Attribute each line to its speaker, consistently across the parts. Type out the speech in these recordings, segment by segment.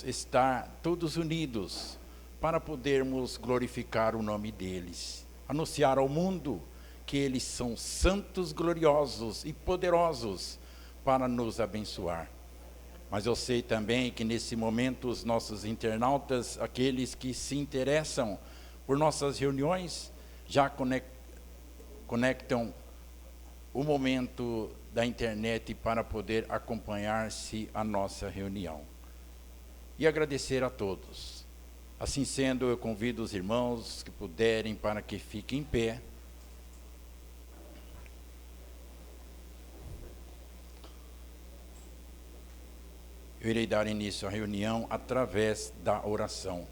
Speaker 1: estar todos unidos para podermos glorificar o nome deles, anunciar ao mundo que eles são santos, gloriosos e poderosos para nos abençoar. Mas eu sei também que nesse momento os nossos internautas, aqueles que se interessam por nossas reuniões, já conectam o momento da internet para poder acompanhar-se a nossa reunião. E agradecer a todos. Assim sendo, eu convido os irmãos que puderem para que fiquem em pé. Eu irei dar início à reunião através da oração.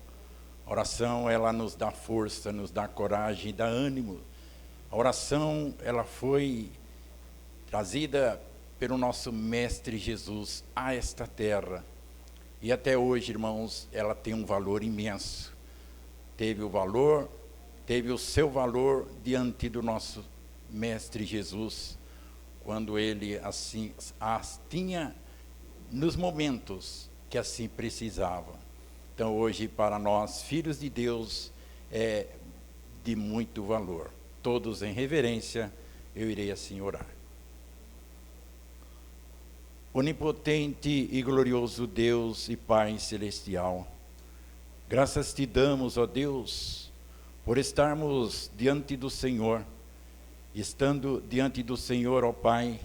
Speaker 1: A oração, ela nos dá força, nos dá coragem, dá ânimo. A oração, ela foi trazida pelo nosso Mestre Jesus a esta terra. E até hoje, irmãos, ela tem um valor imenso. Teve o seu valor diante do nosso Mestre Jesus, quando ele assim as tinha nos momentos que assim precisava. Então hoje para nós, filhos de Deus, é de muito valor. Todos em reverência, eu irei assim orar. Onipotente e glorioso Deus e Pai celestial, graças te damos, ó Deus, por estarmos diante do Senhor. Estando diante do Senhor, ó Pai,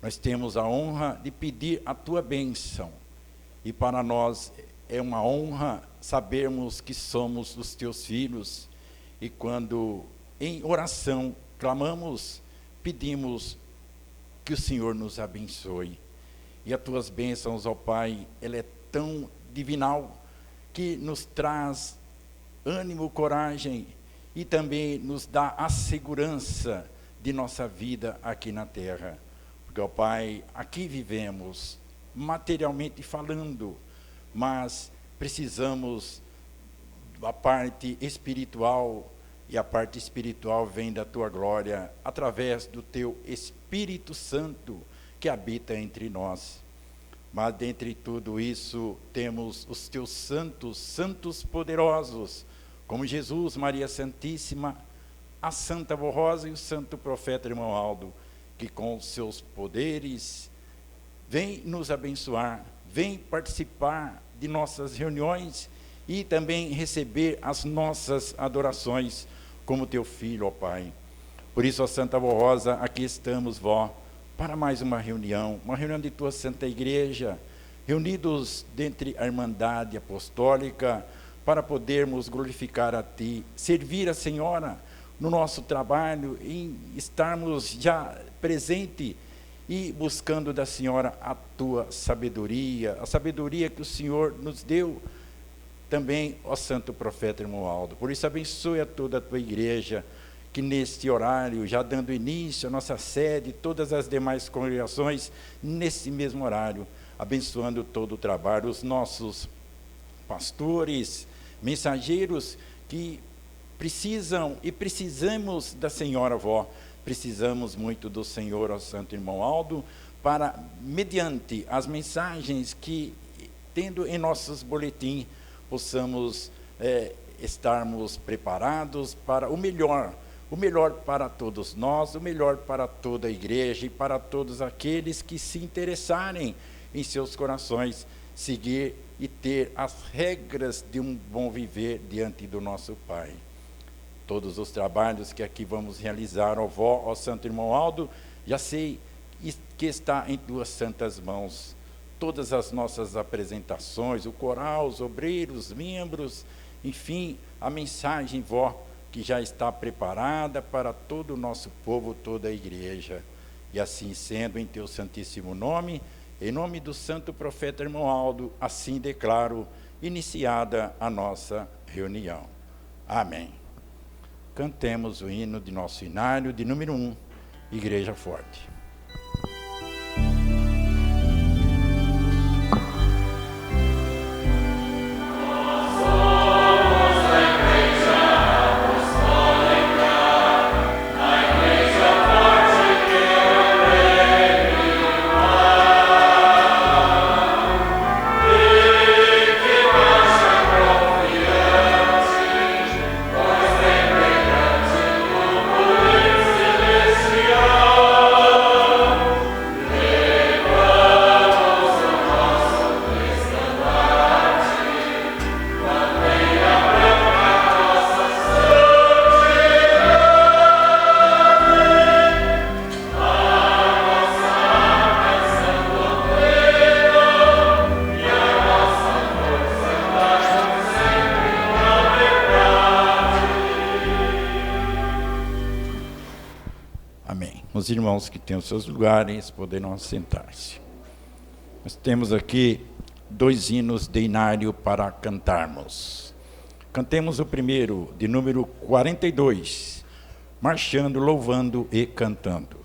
Speaker 1: nós temos a honra de pedir a tua bênção. E para nós é uma honra sabermos que somos os teus filhos. E quando em oração clamamos, pedimos que o Senhor nos abençoe. E as tuas bênçãos, ó Pai, ela é tão divinal que nos traz ânimo, coragem e também nos dá a segurança de nossa vida aqui na terra. Porque, ó Pai, aqui vivemos, materialmente falando, mas precisamos da parte espiritual, e a parte espiritual vem da tua glória, através do teu Espírito Santo, que habita entre nós. Mas dentre tudo isso, temos os teus santos poderosos, como Jesus, Maria Santíssima, a Santa Vó Rosa e o Santo Profeta Irmão Aldo, que com seus poderes vem nos abençoar, vem participar de nossas reuniões e também receber as nossas adorações como teu filho, ó Pai. Por isso, ó Santa Vó Rosa, aqui estamos, vó, para mais uma reunião de tua Santa Igreja, reunidos dentre a Irmandade Apostólica, para podermos glorificar a Ti, servir a Senhora no nosso trabalho, em estarmos já presente e buscando da Senhora a Tua sabedoria, a sabedoria que o Senhor nos deu, também, ó Santo Profeta Irmão Aldo. Por isso, abençoe a toda a Tua Igreja, que neste horário, já dando início à nossa sede, todas as demais congregações, nesse mesmo horário, abençoando todo o trabalho, os nossos pastores, mensageiros, que precisam e precisamos da Senhora Vó, precisamos muito do Senhor, ó Santo Irmão Aldo, para, mediante as mensagens que, tendo em nossos boletins, possamos estarmos preparados para o melhor para todos nós, o melhor para toda a igreja e para todos aqueles que se interessarem em seus corações, seguir e ter as regras de um bom viver diante do nosso Pai. Todos os trabalhos que aqui vamos realizar, ó Vó, ó Santo Irmão Aldo, já sei que está em tuas santas mãos. Todas as nossas apresentações, o coral, os obreiros, os membros, enfim, a mensagem, Vó, que já está preparada para todo o nosso povo, toda a igreja. E assim sendo, em teu santíssimo nome, em nome do Santo Profeta Irmão Aldo, assim declaro iniciada a nossa reunião. Amém. Cantemos o hino de nosso inário, de número 1, Igreja Forte.
Speaker 2: Igreja
Speaker 1: Os irmãos que têm os seus lugares poderão assentar-se. Nós temos aqui 2 hinos de inário para cantarmos. Cantemos o primeiro, de número 42, marchando, louvando e cantando.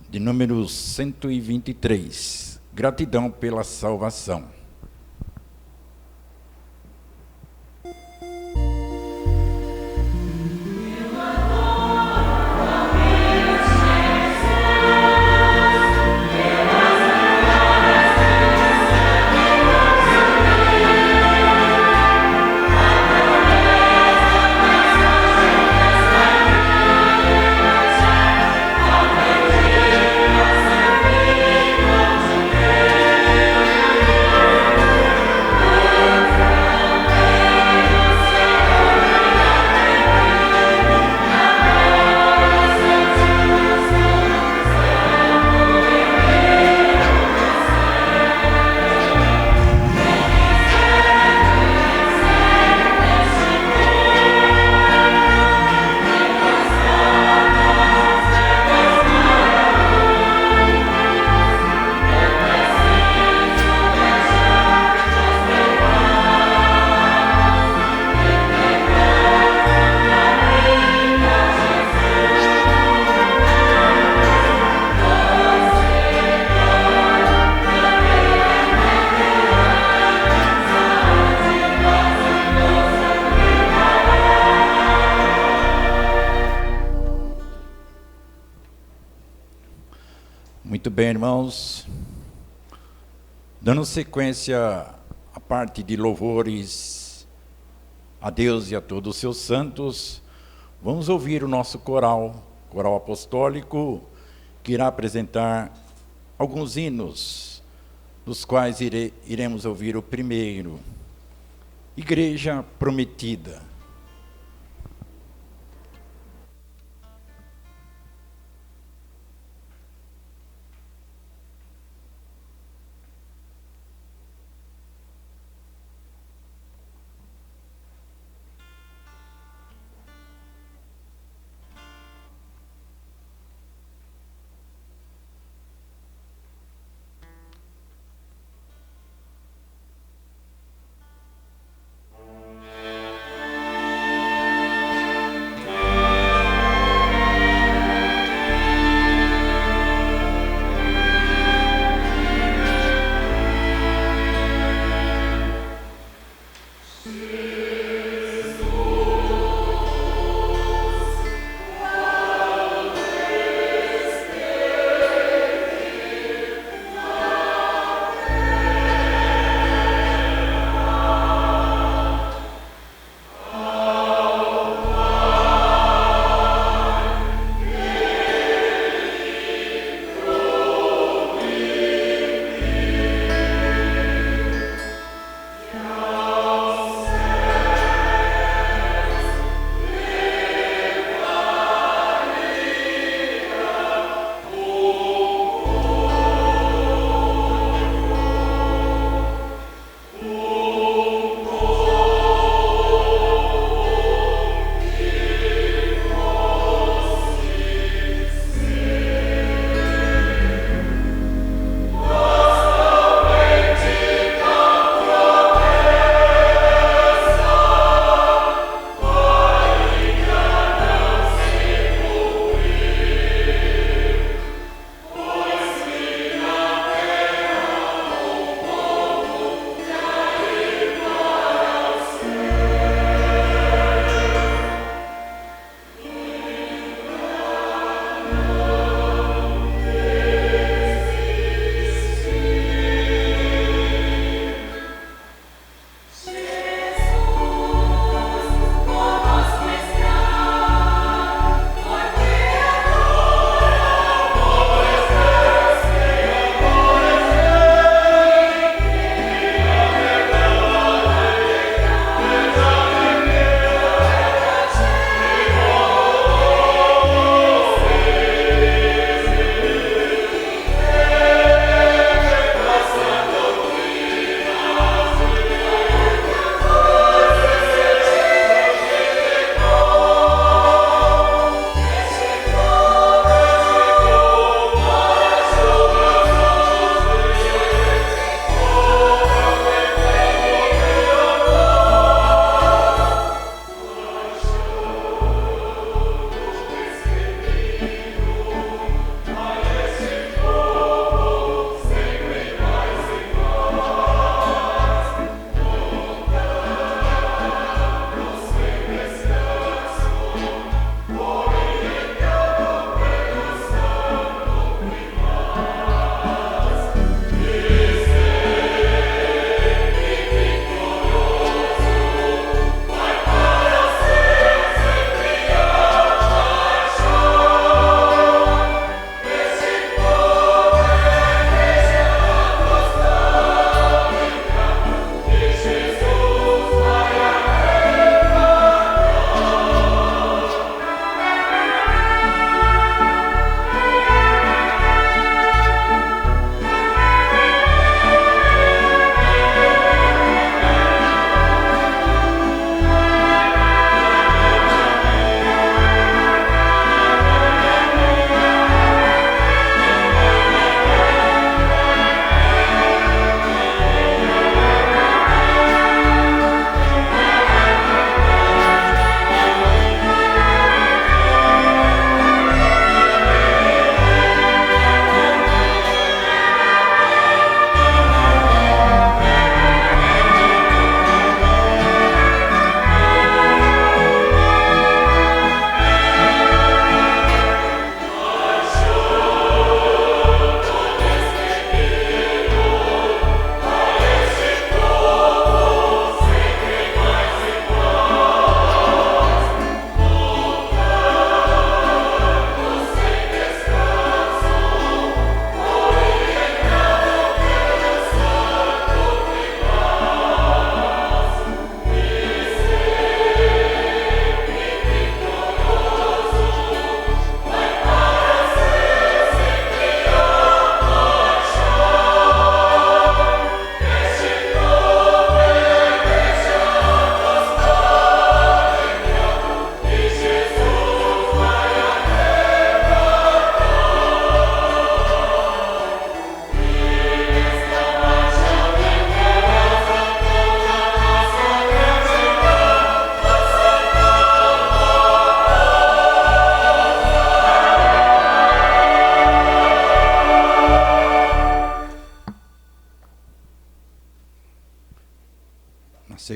Speaker 1: De número 123, gratidão pela salvação. Muito bem, irmãos. Dando sequência à parte de louvores a Deus e a todos os seus santos, vamos ouvir o nosso coral apostólico, que irá apresentar alguns hinos, dos quais iremos ouvir o primeiro, Igreja Prometida.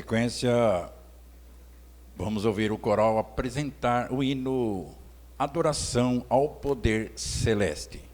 Speaker 1: sequência, vamos ouvir o coral apresentar o hino Adoração ao Poder Celeste.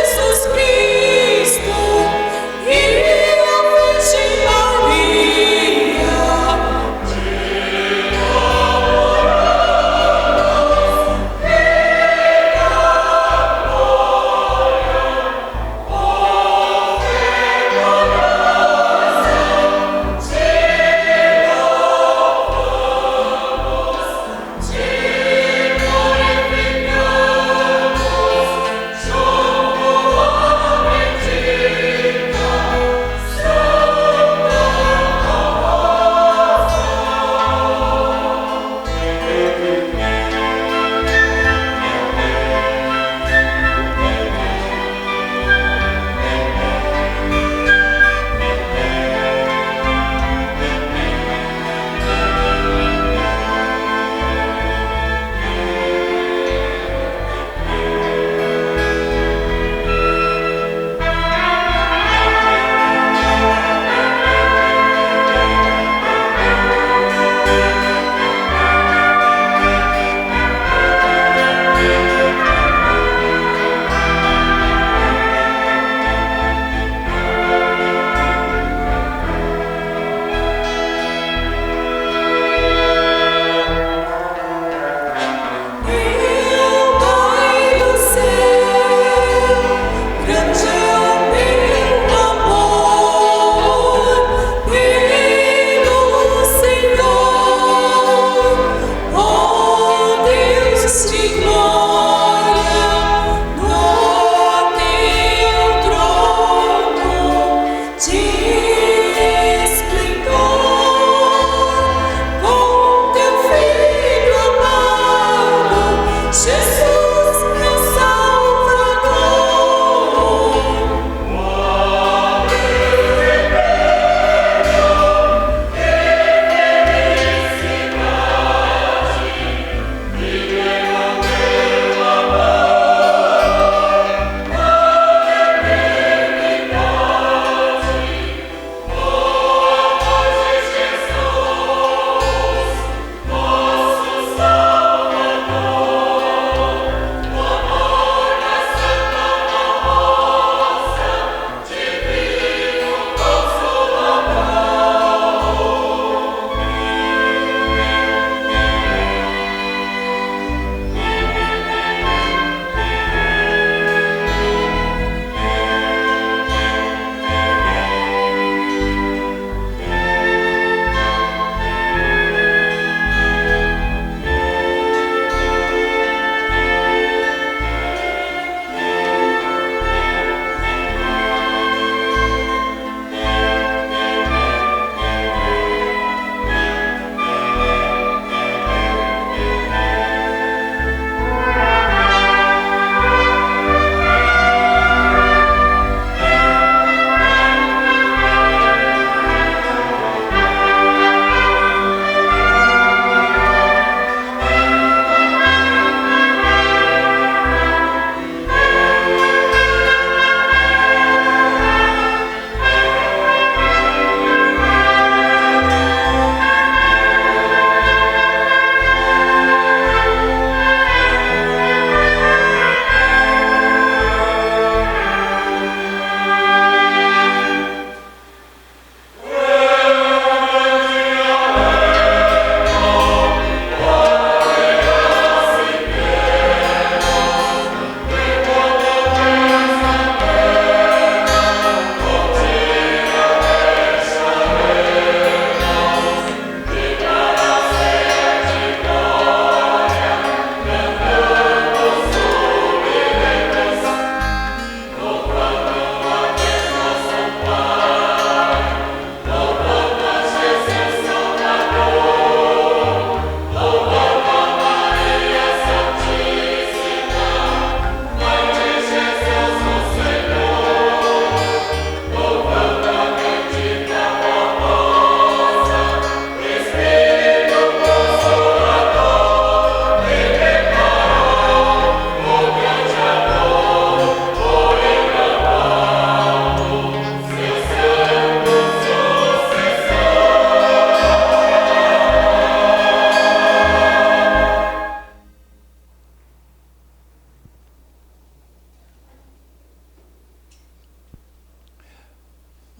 Speaker 2: Jesus Cristo.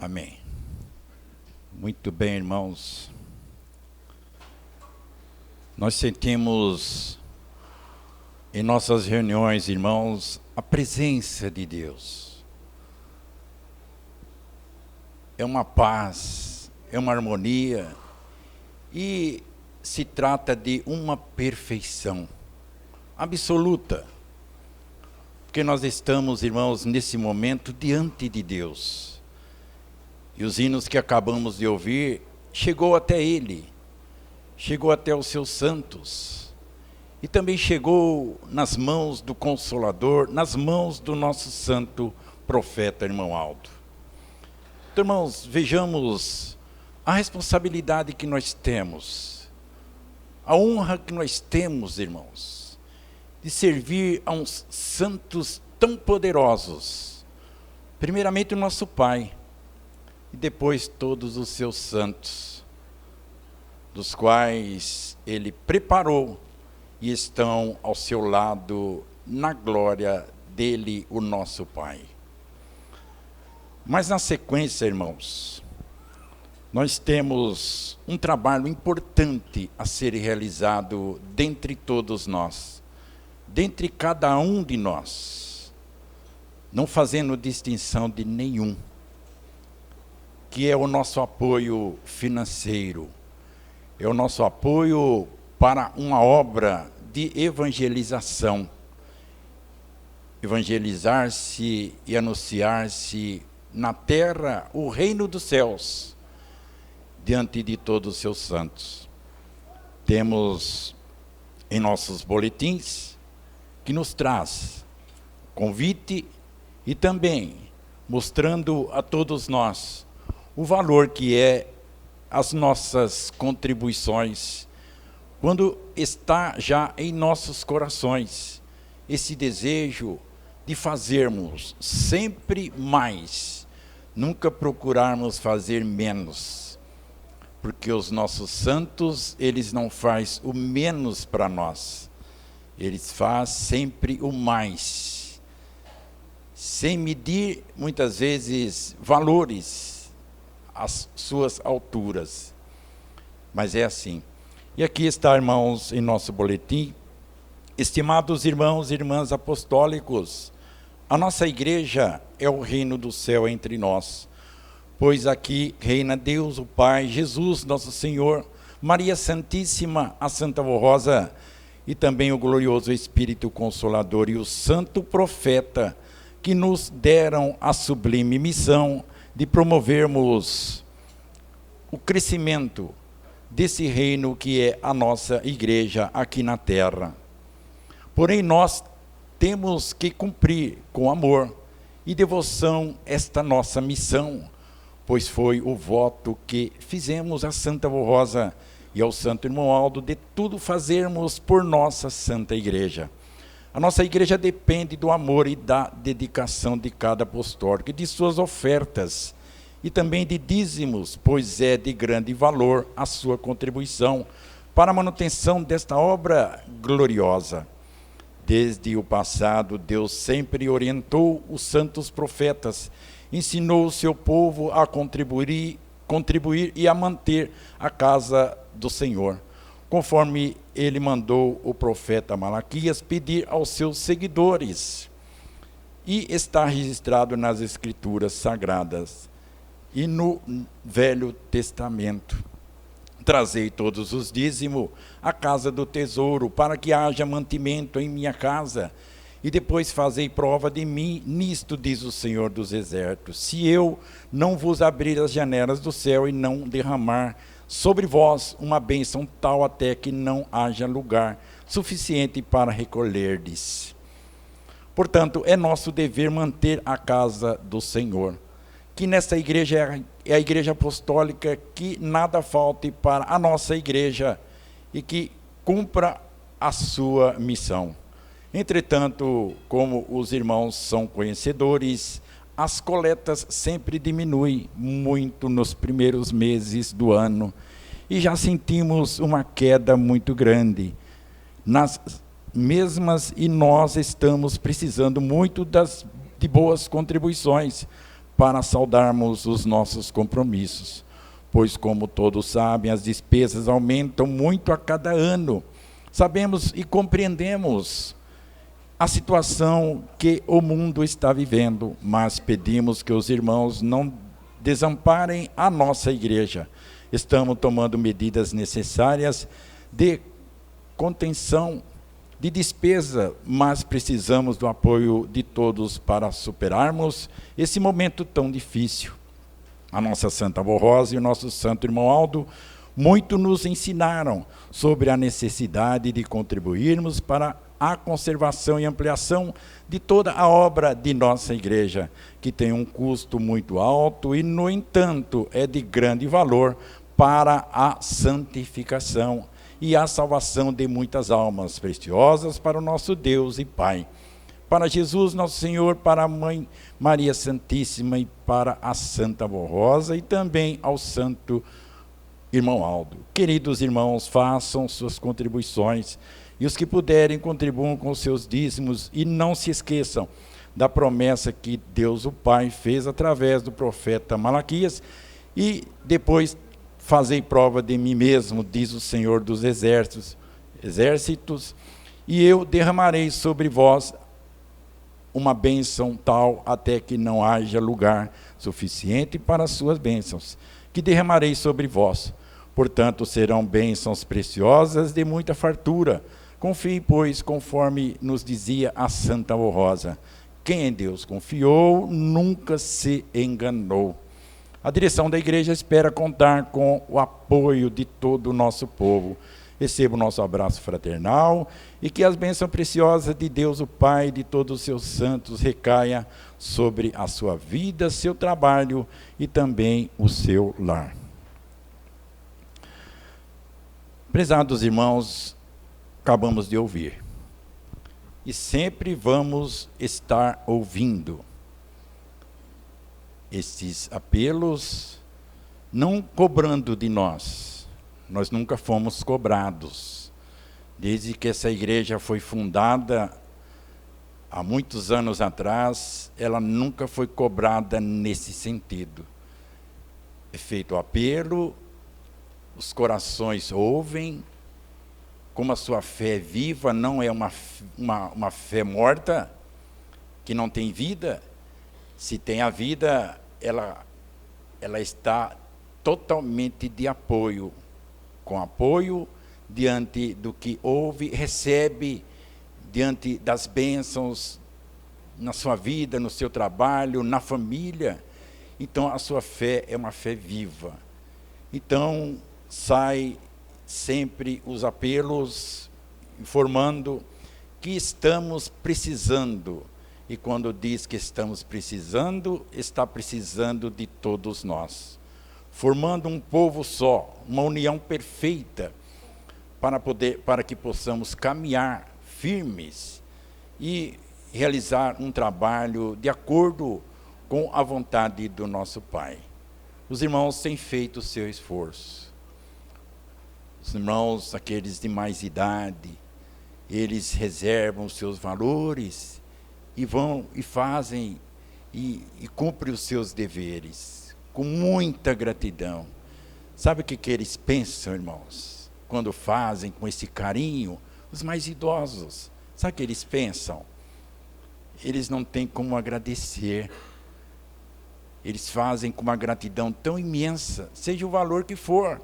Speaker 1: Amém. Muito bem, irmãos. Nós sentimos em nossas reuniões, irmãos, a presença de Deus. É uma paz, é uma harmonia e se trata de uma perfeição absoluta. Porque nós estamos, irmãos, nesse momento diante de Deus. E os hinos que acabamos de ouvir chegou até Ele, chegou até os seus santos. E também chegou nas mãos do Consolador, nas mãos do nosso santo profeta, irmão Aldo. Então, irmãos, vejamos a responsabilidade que nós temos, a honra que nós temos, irmãos, de servir a uns santos tão poderosos. Primeiramente o nosso Pai, e depois todos os seus santos, dos quais Ele preparou e estão ao seu lado na glória dele, o nosso Pai. Mas na sequência, irmãos, nós temos um trabalho importante a ser realizado dentre todos nós, dentre cada um de nós, não fazendo distinção de nenhum, que é o nosso apoio financeiro, é o nosso apoio para uma obra de evangelização. Evangelizar-se e anunciar-se na terra o reino dos céus, diante de todos os seus santos. Temos em nossos boletins que nos traz convite e também mostrando a todos nós o valor que é as nossas contribuições, quando está já em nossos corações esse desejo de fazermos sempre mais, nunca procurarmos fazer menos, porque os nossos santos, eles não fazem o menos para nós, eles fazem sempre o mais, sem medir muitas vezes valores às suas alturas, mas é assim. E aqui está, irmãos, em nosso boletim: estimados irmãos e irmãs apostólicos, a nossa igreja é o reino do céu entre nós, pois aqui reina Deus, o Pai, Jesus, nosso Senhor, Maria Santíssima, a Santa Vó Rosa, e também o glorioso Espírito Consolador e o santo profeta, que nos deram a sublime missão de promovermos o crescimento desse reino que é a nossa igreja aqui na terra. Porém, nós temos que cumprir com amor e devoção esta nossa missão, pois foi o voto que fizemos à Santa Vó Rosa e ao Santo Irmão Aldo de tudo fazermos por nossa Santa Igreja. A nossa igreja depende do amor e da dedicação de cada apostólico e de suas ofertas, e também de dízimos, pois é de grande valor a sua contribuição para a manutenção desta obra gloriosa. Desde o passado, Deus sempre orientou os santos profetas, ensinou o seu povo a contribuir e a manter a casa do Senhor, conforme ele mandou o profeta Malaquias pedir aos seus seguidores. E está registrado nas Escrituras Sagradas e no Velho Testamento: trazei todos os dízimos à casa do tesouro, para que haja mantimento em minha casa, e depois fazei prova de mim nisto, diz o Senhor dos Exércitos, se eu não vos abrir as janelas do céu e não derramar sobre vós uma bênção tal até que não haja lugar suficiente para recolherdes. Portanto, é nosso dever manter a casa do Senhor, que nesta igreja é a igreja apostólica, que nada falte para a nossa igreja e que cumpra a sua missão. Entretanto, como os irmãos são conhecedores, as coletas sempre diminuem muito nos primeiros meses do ano e já sentimos uma queda muito grande nas mesmas, e nós estamos precisando muito de boas contribuições para saldarmos os nossos compromissos, pois, como todos sabem, as despesas aumentam muito a cada ano. Sabemos e compreendemos a situação que o mundo está vivendo, mas pedimos que os irmãos não desamparem a nossa igreja. Estamos tomando medidas necessárias de contenção de despesa, mas precisamos do apoio de todos para superarmos esse momento tão difícil. A nossa Santa Avó Rosa e o nosso Santo Irmão Aldo muito nos ensinaram sobre a necessidade de contribuirmos para a conservação e ampliação de toda a obra de nossa igreja, que tem um custo muito alto e, no entanto, é de grande valor para a santificação e a salvação de muitas almas preciosas para o nosso Deus e Pai. Para Jesus, nosso Senhor, para a Mãe Maria Santíssima e para a Santa Avó Rosa e também ao Santo Irmão Aldo. Queridos irmãos, façam suas contribuições e os que puderem contribuam com seus dízimos e não se esqueçam da promessa que Deus o Pai fez através do profeta Malaquias e depois fazei prova de mim mesmo, diz o Senhor dos exércitos, e eu derramarei sobre vós uma bênção tal até que não haja lugar suficiente para as suas bênçãos, que derramarei sobre vós. Portanto, serão bênçãos preciosas de muita fartura. Confie, pois, conforme nos dizia a Santa Avó Rosa, quem em Deus confiou nunca se enganou. A direção da igreja espera contar com o apoio de todo o nosso povo. Receba o nosso abraço fraternal e que as bênçãos preciosas de Deus, o Pai, e de todos os seus santos, recaia sobre a sua vida, seu trabalho e também o seu lar. Prezados irmãos, acabamos de ouvir. E sempre vamos estar ouvindo esses apelos, não cobrando de nós. Nós nunca fomos cobrados. Desde que essa igreja foi fundada, há muitos anos atrás, ela nunca foi cobrada nesse sentido. É feito o apelo, os corações ouvem, como a sua fé é viva, não é uma fé morta, que não tem vida. Se tem a vida, ela está totalmente de apoio, com apoio diante do que ouve, recebe diante das bênçãos na sua vida, no seu trabalho, na família. Então, a sua fé é uma fé viva. Então, sai sempre os apelos informando que estamos precisando. E quando diz que estamos precisando, está precisando de todos nós. Formando um povo só, uma união perfeita, para que possamos caminhar firmes e realizar um trabalho de acordo com a vontade do nosso Pai. Os irmãos têm feito o seu esforço. Os irmãos, aqueles de mais idade, eles reservam os seus valores e vão e fazem e cumprem os seus deveres com muita gratidão. Sabe o que eles pensam, irmãos? Quando fazem com esse carinho, os mais idosos, sabe o que eles pensam? Eles não têm como agradecer. Eles fazem com uma gratidão tão imensa, seja o valor que for,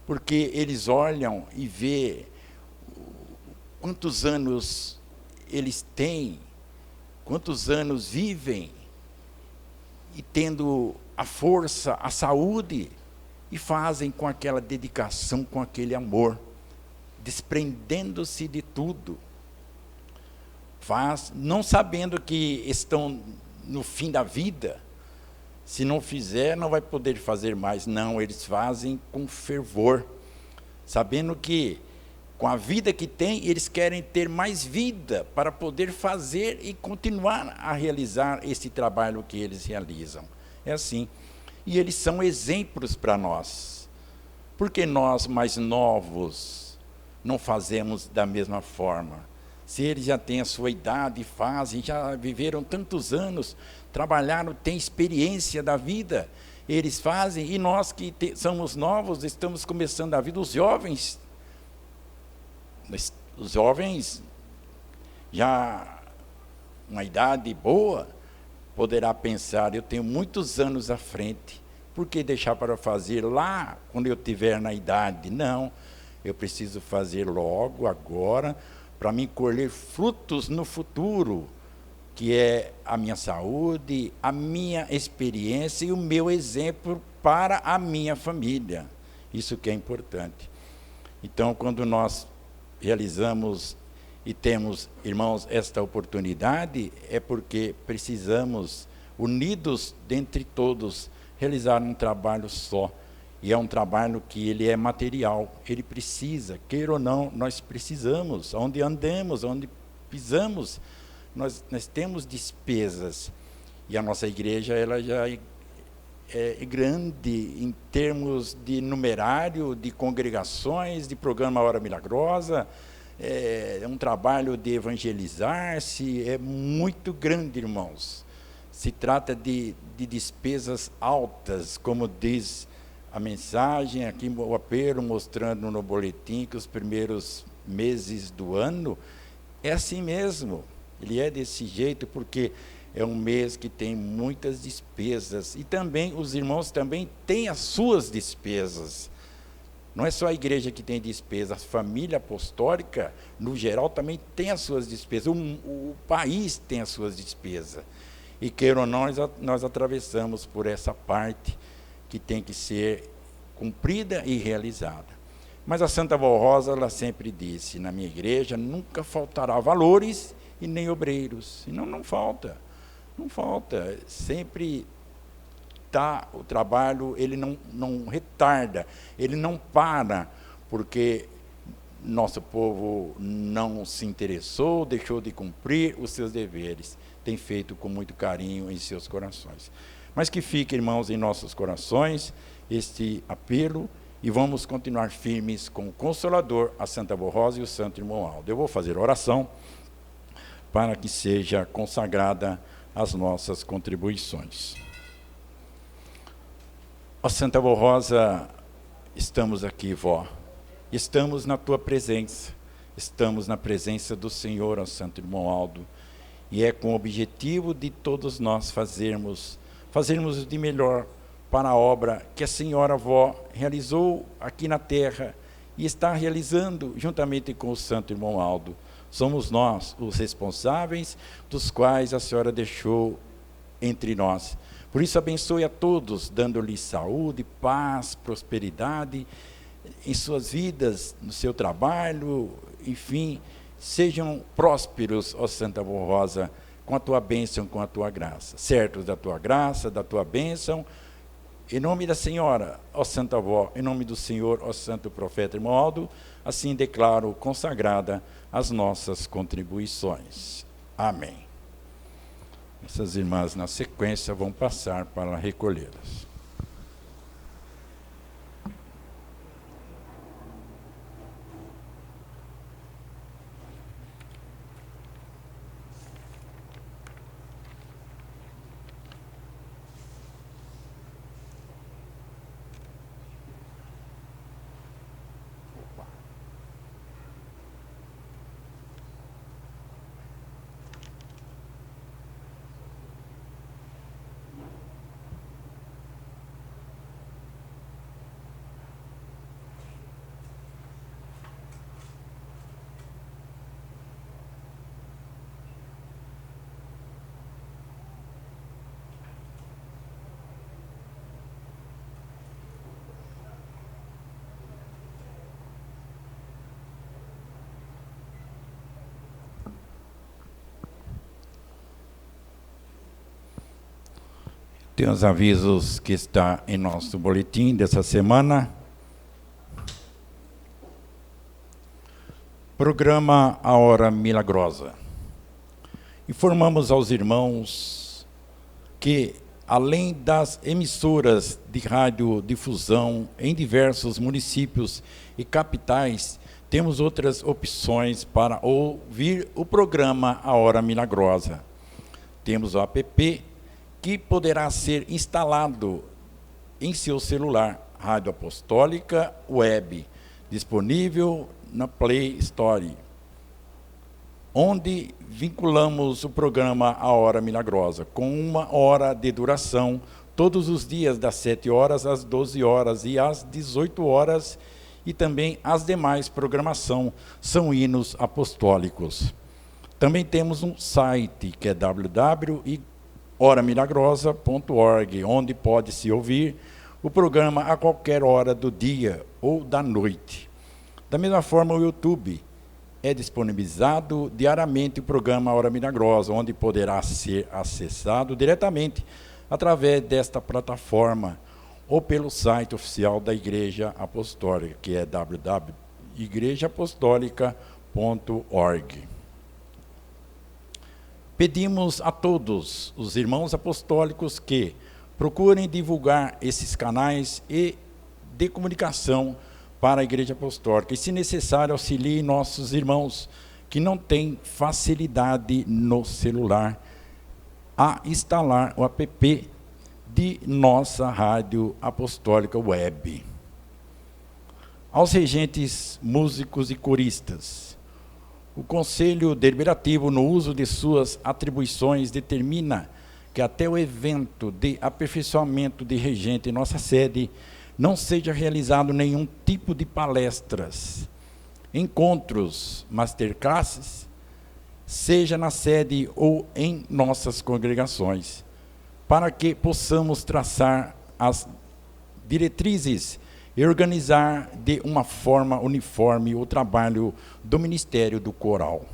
Speaker 1: porque eles olham e vê quantos anos eles têm, quantos anos vivem, e tendo a força, a saúde, e fazem com aquela dedicação, com aquele amor, desprendendo-se de tudo. Faz, não sabendo que estão no fim da vida, se não fizer, não vai poder fazer mais. Não, eles fazem com fervor, sabendo que, com a vida que têm, eles querem ter mais vida para poder fazer e continuar a realizar esse trabalho que eles realizam. É assim. E eles são exemplos para nós. Porque nós, mais novos, não fazemos da mesma forma? Se eles já têm a sua idade, fazem, já viveram tantos anos, trabalharam, têm experiência da vida, eles fazem, e nós que somos novos, estamos começando a vida, os jovens já uma idade boa, poderá pensar, eu tenho muitos anos à frente, por que deixar para fazer lá, quando eu estiver na idade? Não, eu preciso fazer logo, agora, para mim colher frutos no futuro, que é a minha saúde, a minha experiência e o meu exemplo para a minha família. Isso que é importante. Então, quando nós realizamos e temos, irmãos, esta oportunidade, é porque precisamos, unidos dentre todos, realizar um trabalho só. E é um trabalho que ele é material, ele precisa, queira ou não, nós precisamos, onde andemos, onde pisamos, nós temos despesas. E a nossa igreja, ela já é grande em termos de numerário, de congregações, de programa Hora Milagrosa, é um trabalho de evangelizar-se, é muito grande, irmãos. Se trata de despesas altas, como diz a mensagem, aqui o apelo mostrando no boletim que os primeiros meses do ano é assim mesmo, ele é desse jeito, porque é um mês que tem muitas despesas, e também os irmãos também têm as suas despesas. Não é só a igreja que tem despesas, a família apostólica, no geral, também tem as suas despesas, o país tem as suas despesas. E queira ou não, nós atravessamos por essa parte que tem que ser cumprida e realizada. Mas a Santa Vó Rosa, ela sempre disse, na minha igreja nunca faltará valores e nem obreiros. E não falta, não falta. Sempre está o trabalho, ele não retarda, ele não para, porque nosso povo não se interessou, deixou de cumprir os seus deveres. Tem feito com muito carinho em seus corações. Mas que fique, irmãos, em nossos corações este apelo, e vamos continuar firmes com o Consolador, a Santa Vó Rosa e o Santo Irmão Aldo. Eu vou fazer oração para que seja consagrada as nossas contribuições. Ó Santa Vó Rosa, estamos aqui, vó, estamos na tua presença, estamos na presença do Senhor, ó Santo Irmão Aldo, e é com o objetivo de todos nós fazermos o de melhor para a obra que a senhora avó realizou aqui na terra e está realizando juntamente com o Santo Irmão Aldo. Somos nós os responsáveis, dos quais a senhora deixou entre nós. Por isso, abençoe a todos, dando-lhes saúde, paz, prosperidade em suas vidas, no seu trabalho, enfim, sejam prósperos, ó Santa Vó Rosa, com a tua bênção, com a tua graça. Certos da tua graça, da tua bênção, em nome da Senhora, ó Santa Avó, em nome do Senhor, ó Santo Profeta Irmão Aldo, assim declaro consagrada as nossas contribuições. Amém. Essas irmãs, na sequência, vão passar para recolhê-las. Tem os avisos que está em nosso boletim dessa semana. Programa A Hora Milagrosa. Informamos aos irmãos que, além das emissoras de radiodifusão em diversos municípios e capitais, temos outras opções para ouvir o programa A Hora Milagrosa. Temos o app, que poderá ser instalado em seu celular, Rádio Apostólica Web, disponível na Play Store, onde vinculamos o programa A Hora Milagrosa, com 1 hora de duração, todos os dias, das 7 horas às 12 horas e às 18 horas, e também as demais programação são hinos apostólicos. Também temos um site, que é www.horamilagrosa.org, onde pode-se ouvir o programa a qualquer hora do dia ou da noite. Da mesma forma, o YouTube é disponibilizado diariamente o programa Hora Milagrosa, onde poderá ser acessado diretamente através desta plataforma ou pelo site oficial da Igreja Apostólica, que é www.igrejaapostólica.org. Pedimos a todos os irmãos apostólicos que procurem divulgar esses canais de comunicação para a Igreja Apostólica e, se necessário, auxiliem nossos irmãos que não têm facilidade no celular a instalar o app de nossa Rádio Apostólica Web. Aos regentes, músicos e coristas, o Conselho Deliberativo, no uso de suas atribuições, determina que até o evento de aperfeiçoamento de regente em nossa sede não seja realizado nenhum tipo de palestras, encontros, masterclasses, seja na sede ou em nossas congregações, para que possamos traçar as diretrizes e organizar de uma forma uniforme o trabalho do Ministério do Coral.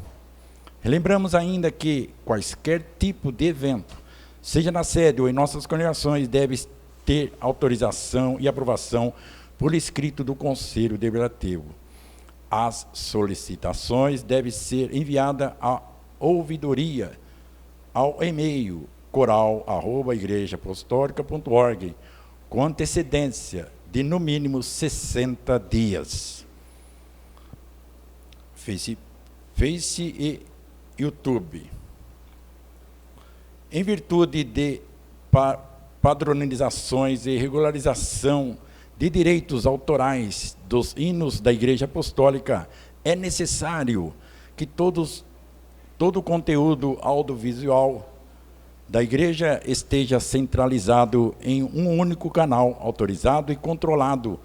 Speaker 1: Lembramos ainda que quaisquer tipo de evento, seja na sede ou em nossas congregações, deve ter autorização e aprovação por escrito do Conselho Deliberativo. As solicitações devem ser enviadas à ouvidoria, ao e-mail coral@igrejaapostólica.org, com antecedência de no mínimo 60 dias. Face e YouTube. Em virtude de padronizações e regularização de direitos autorais dos hinos da Igreja Apostólica, é necessário que todo o conteúdo audiovisual da Igreja esteja centralizado em um único canal, autorizado e controlado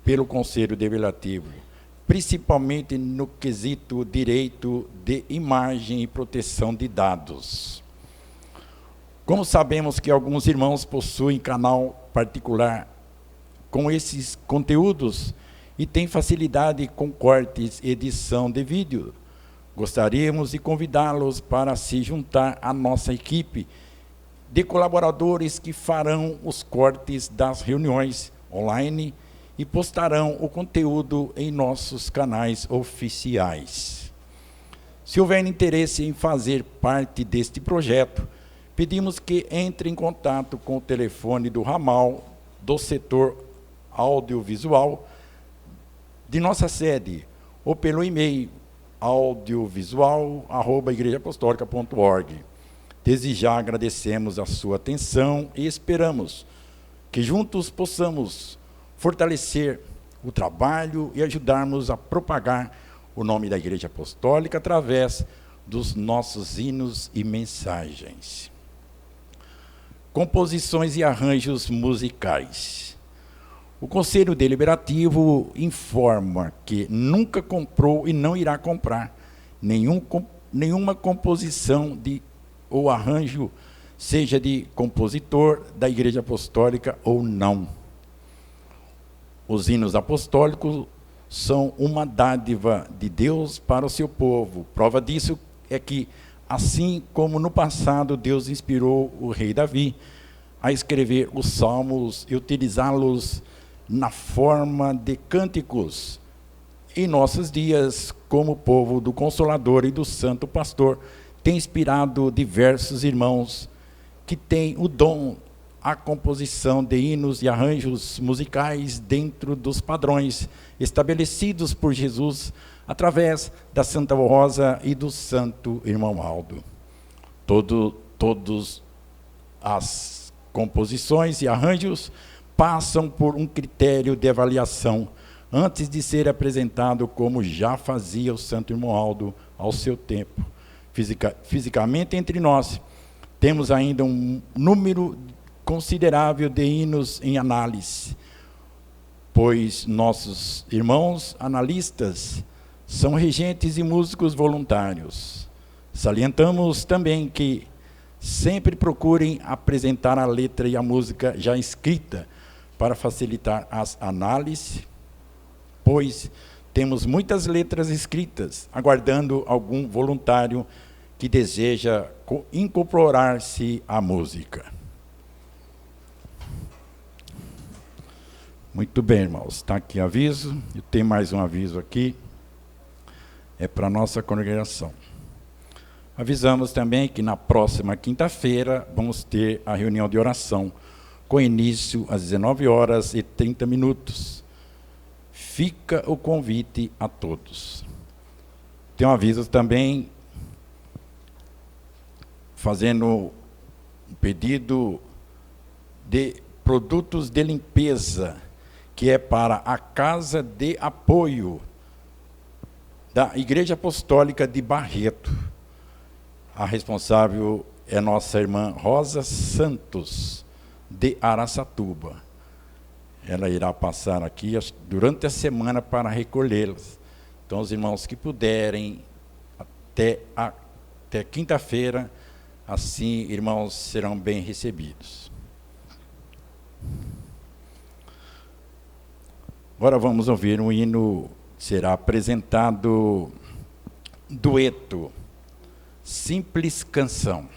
Speaker 1: pelo Conselho Deliberativo, principalmente no quesito direito de imagem e proteção de dados. Como sabemos que alguns irmãos possuem canal particular com esses conteúdos e têm facilidade com cortes e edição de vídeo, gostaríamos de convidá-los para se juntar à nossa equipe de colaboradores que farão os cortes das reuniões online e postarão o conteúdo em nossos canais oficiais. Se houver interesse em fazer parte deste projeto, pedimos que entre em contato com o telefone do ramal do setor audiovisual de nossa sede ou pelo e-mail audiovisual@igrejaapostólica.org. Desde já agradecemos a sua atenção e esperamos que juntos possamos fortalecer o trabalho e ajudarmos a propagar o nome da Igreja Apostólica através dos nossos hinos e mensagens. Composições e arranjos musicais. O Conselho Deliberativo informa que nunca comprou e não irá comprar nenhuma composição ou arranjo, seja de compositor da Igreja Apostólica ou não. Os hinos apostólicos são uma dádiva de Deus para o seu povo. Prova disso é que, assim como no passado Deus inspirou o rei Davi a escrever os salmos e utilizá-los na forma de cânticos, em nossos dias, como povo do Consolador e do Santo Pastor, tem inspirado diversos irmãos que têm o dom, a composição de hinos e arranjos musicais dentro dos padrões estabelecidos por Jesus através da Santa Rosa e do Santo Irmão Aldo. Todos As composições e arranjos passam por um critério de avaliação antes de ser apresentado, como já fazia o Santo Irmão Aldo ao seu tempo. Fisicamente, entre nós, temos ainda um número considerável de hinos em análise, pois nossos irmãos analistas são regentes e músicos voluntários. Salientamos também que sempre procurem apresentar a letra e a música já escrita para facilitar as análises, pois temos muitas letras escritas, aguardando algum voluntário que deseja incorporar-se à música. Muito bem, irmãos, está aqui aviso. Eu tenho mais um aviso aqui, é para a nossa congregação. Avisamos também que na próxima quinta-feira vamos ter a reunião de oração, com início às 19h30. Fica o convite a todos. Tem um aviso também, fazendo um pedido de produtos de limpeza, que é para a Casa de Apoio da Igreja Apostólica de Barreto. A responsável é nossa irmã Rosa Santos, de Araçatuba. Ela irá passar aqui durante a semana para recolhê-las. Então, os irmãos que puderem, até quinta-feira, assim, irmãos, serão bem recebidos. Agora vamos ouvir um hino, será apresentado dueto, Simples Canção.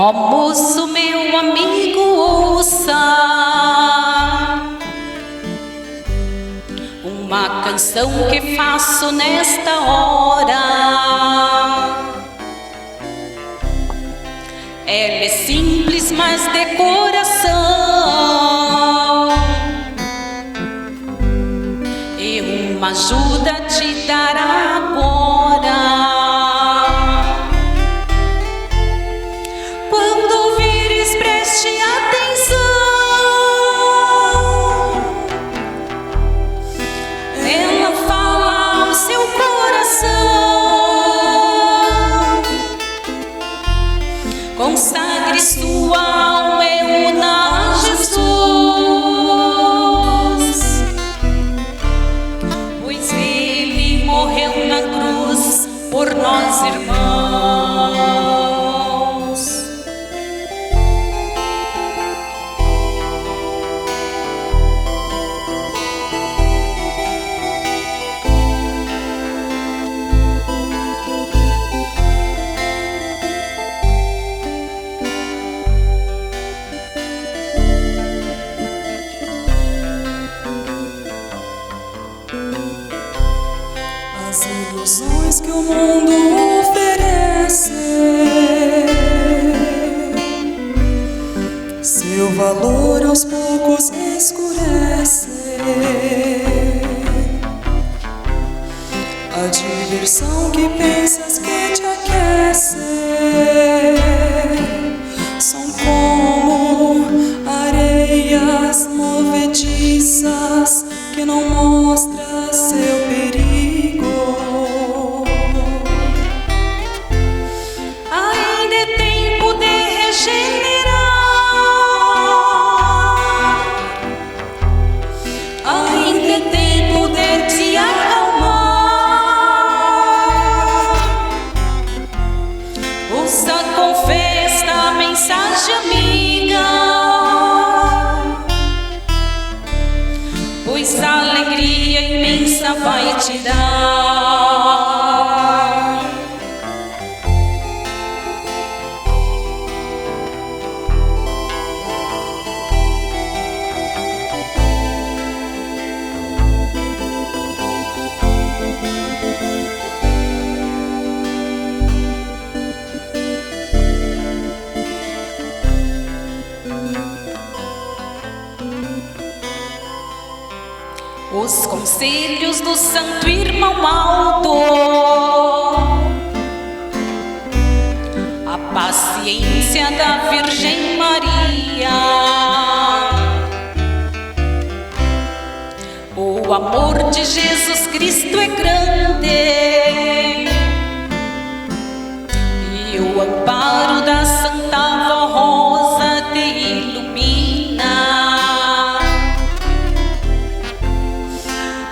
Speaker 2: Ó moço, meu amigo, ouça uma canção que faço nesta hora. Ela é simples, mas de coração, e uma ajuda te dará agora. Consagre sua alma e una a Jesus, pois Ele morreu na cruz por nós, irmãos.
Speaker 3: As ilusões que o mundo oferece, seu valor aos poucos escurece. A diversão que pensas que te aquece são como areias movediças mostra seu perigo.
Speaker 2: Ainda é tempo de regenerar. Ainda é tempo de te acalmar. Ouça com fé esta mensagem amiga, pois a alegria imensa vai te dar. Os conselhos do Santo Irmão Aldo, a paciência da Virgem Maria, o amor de Jesus Cristo é grande e o amparo da Santa Vó Rosa te ilumina.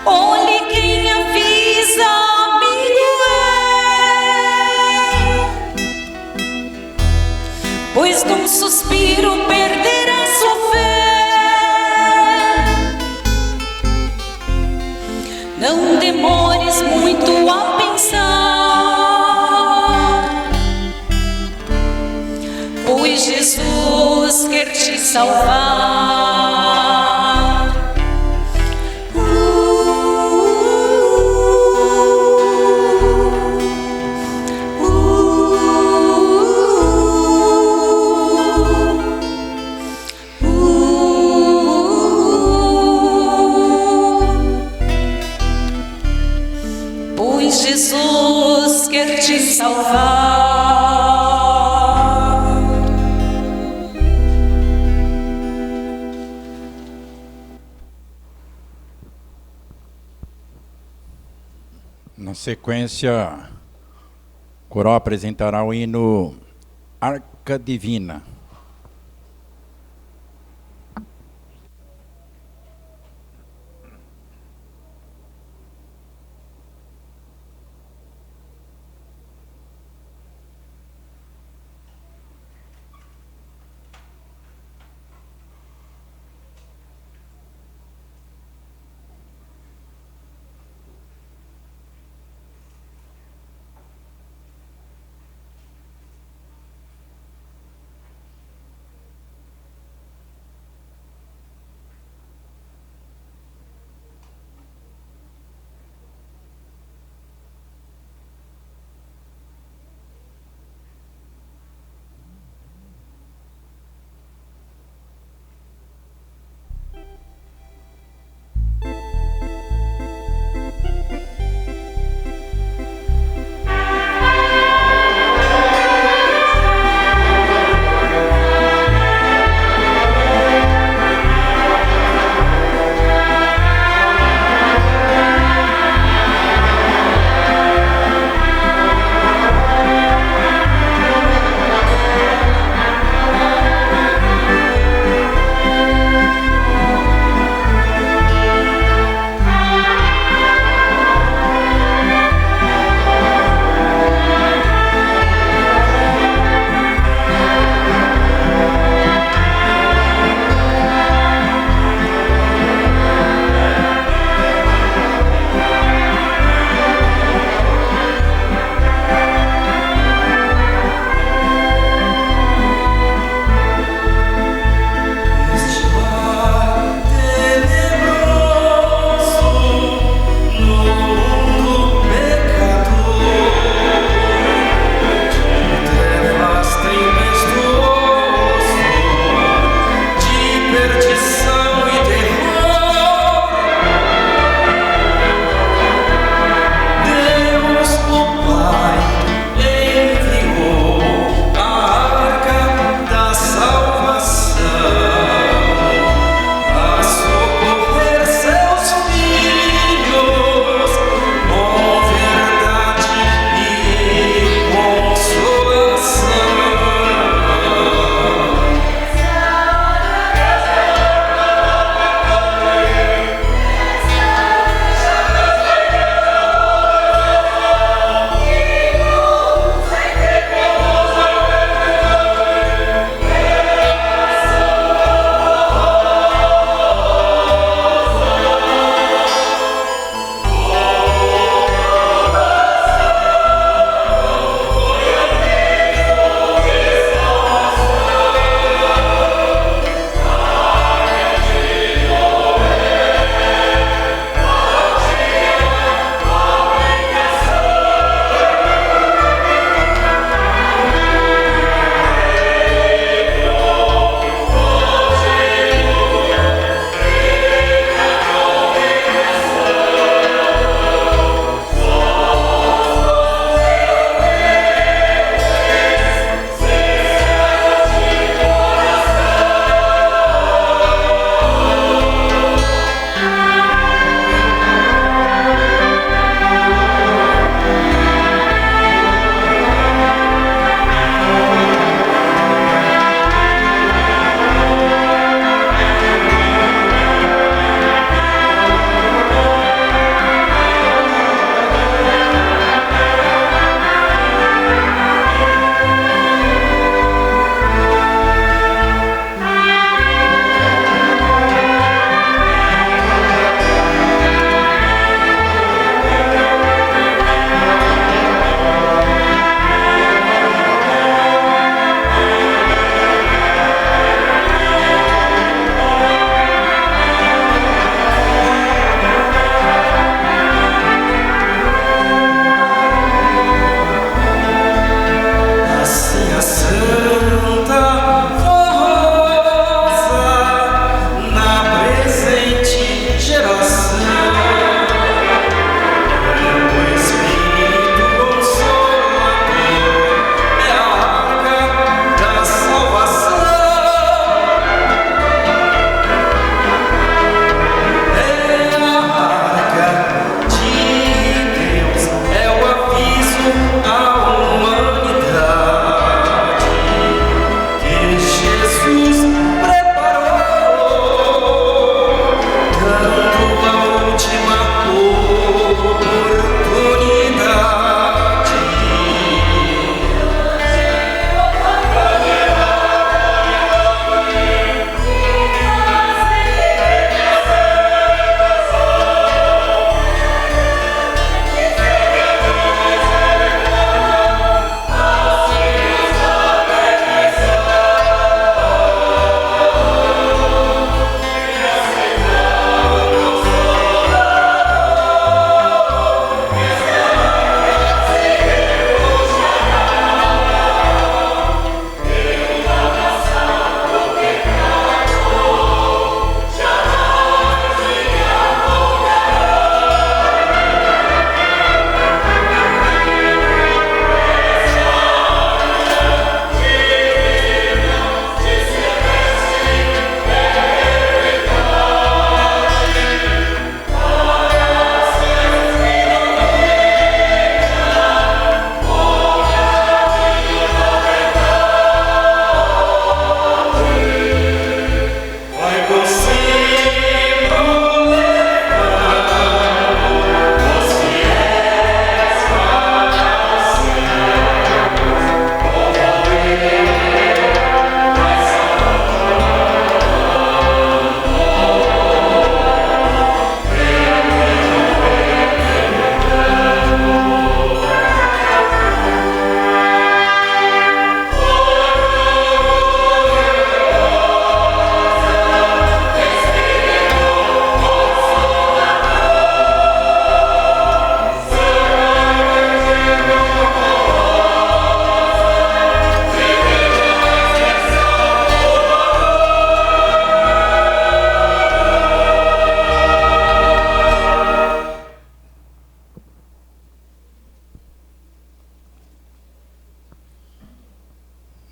Speaker 2: Olhe quem avisa, amigo é, pois num suspiro perderá sua fé. Não demores muito a pensar, pois Jesus quer te salvar. Pois Jesus quer te salvar.
Speaker 1: Na sequência, o coral apresentará o hino Arca Divina.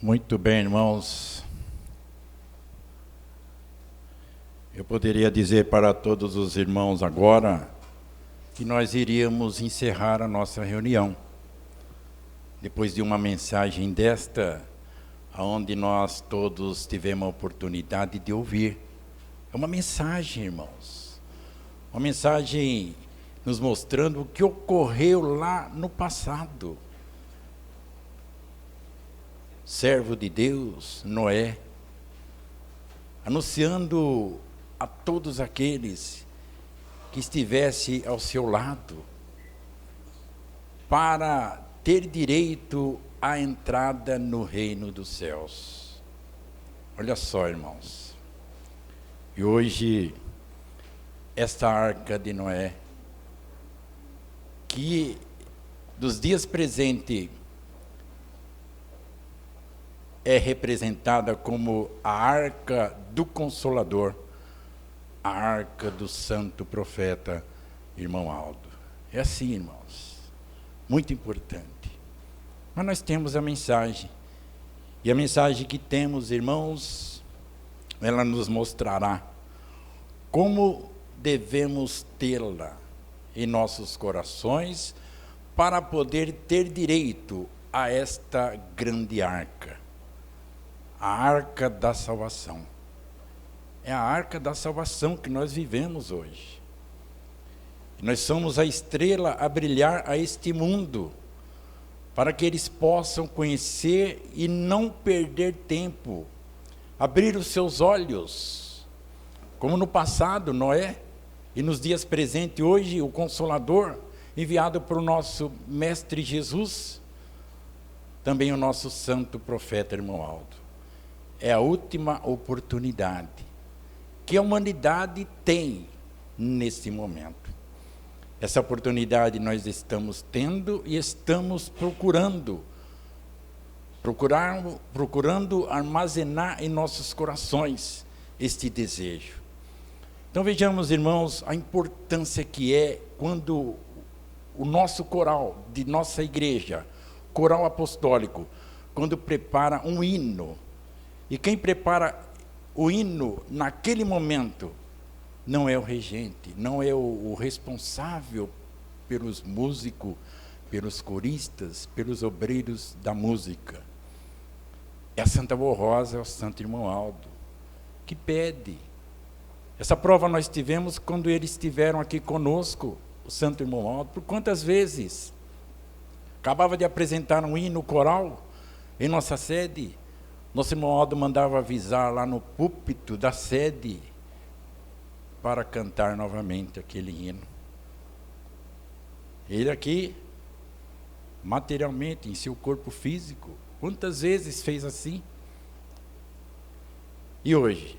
Speaker 1: Muito bem, irmãos. Eu poderia dizer para todos os irmãos agora que nós iríamos encerrar a nossa reunião. Depois de uma mensagem desta, onde nós todos tivemos a oportunidade de ouvir. É uma mensagem, irmãos. Uma mensagem nos mostrando o que ocorreu lá no passado. Servo de Deus, Noé, anunciando a todos aqueles que estivessem ao seu lado, para ter direito à entrada no reino dos céus. Olha só, irmãos. E hoje, esta arca de Noé, que dos dias presentes é representada como a arca do Consolador, a arca do santo profeta, irmão Aldo. É assim, irmãos, muito importante. Mas nós temos a mensagem, e a mensagem que temos, irmãos, ela nos mostrará como devemos tê-la em nossos corações para poder ter direito a esta grande arca. A arca da salvação. É a arca da salvação que nós vivemos hoje. E nós somos a estrela a brilhar a este mundo, para que eles possam conhecer e não perder tempo, abrir os seus olhos, como no passado Noé, e nos dias presentes hoje o Consolador, enviado por nosso Mestre Jesus, também o nosso santo profeta, irmão Aldo. É a última oportunidade que a humanidade tem nesse momento. Essa oportunidade nós estamos tendo e estamos procurando armazenar em nossos corações este desejo. Então vejamos, irmãos, a importância que é quando o nosso coral de nossa igreja, coral apostólico, quando prepara um hino. E quem prepara o hino naquele momento não é o regente, não é o responsável pelos músicos, pelos coristas, pelos obreiros da música. É a Santa Avó Rosa, é o Santo Irmão Aldo, que pede. Essa prova nós tivemos quando eles estiveram aqui conosco, o Santo Irmão Aldo, por quantas vezes? Acabava de apresentar um hino coral em nossa sede. Nosso irmão Aldo mandava avisar lá no púlpito da sede para cantar novamente aquele hino. Ele aqui, materialmente, em seu corpo físico, quantas vezes fez assim? E hoje,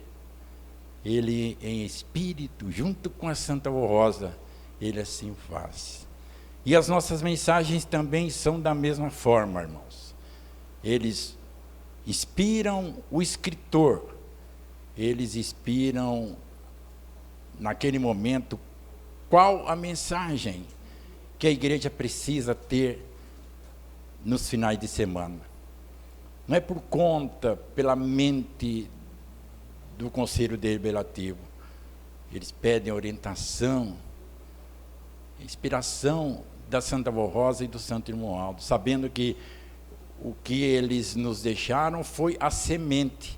Speaker 1: ele em espírito, junto com a Santa Avó Rosa, ele assim faz. E as nossas mensagens também são da mesma forma, irmãos. Eles inspiram o escritor, eles inspiram, naquele momento, qual a mensagem que a igreja precisa ter nos finais de semana. Não é por conta, pela mente do Conselho Deliberativo. Eles pedem orientação, inspiração da Santa Avó Rosa e do Santo Irmão Aldo, sabendo que o que eles nos deixaram foi a semente.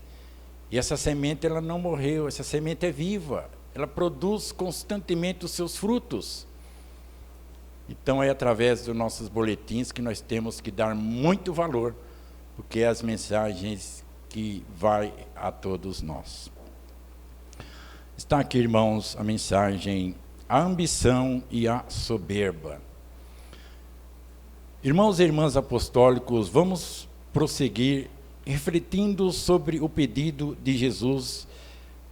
Speaker 1: E essa semente, ela não morreu, essa semente é viva. Ela produz constantemente os seus frutos. Então é através dos nossos boletins que nós temos que dar muito valor, porque é as mensagens que vai a todos nós. Está aqui, irmãos, a mensagem, a ambição e a soberba. Irmãos e irmãs apostólicos, vamos prosseguir refletindo sobre o pedido de Jesus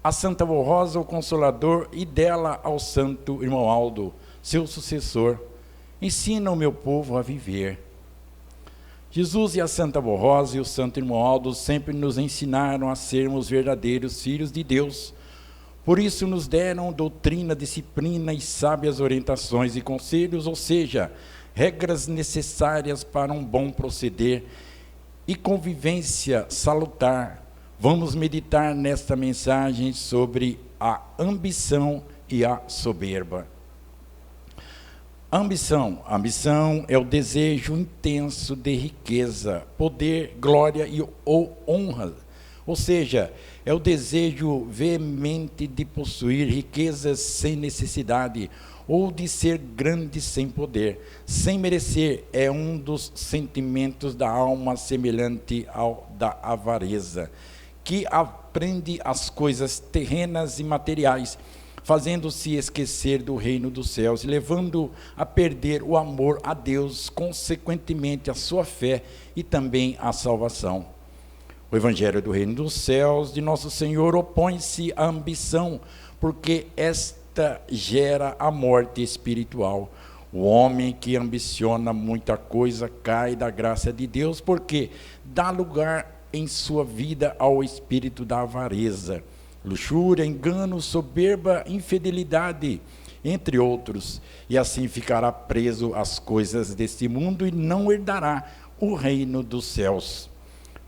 Speaker 1: a Santa Avó Rosa, o Consolador, e dela ao Santo Irmão Aldo, seu sucessor. Ensina o meu povo a viver. Jesus e a Santa Avó Rosa e o Santo Irmão Aldo sempre nos ensinaram a sermos verdadeiros filhos de Deus. Por isso nos deram doutrina, disciplina e sábias orientações e conselhos, ou seja, regras necessárias para um bom proceder e convivência salutar. Vamos meditar nesta mensagem sobre a ambição e a soberba. A ambição é o desejo intenso de riqueza, poder, glória ou honra. Ou seja, é o desejo veemente de possuir riquezas sem necessidade, ou de ser grande sem poder, sem merecer. É um dos sentimentos da alma semelhante ao da avareza, que aprende as coisas terrenas e materiais, fazendo-se esquecer do reino dos céus e levando a perder o amor a Deus, consequentemente a sua fé e também a salvação. O Evangelho do Reino dos Céus de Nosso Senhor opõe-se à ambição, porque esta gera a morte espiritual. O homem que ambiciona muita coisa cai da graça de Deus, porque dá lugar em sua vida ao espírito da avareza, luxúria, engano, soberba, infidelidade, entre outros, e assim ficará preso às coisas deste mundo e não herdará o reino dos céus.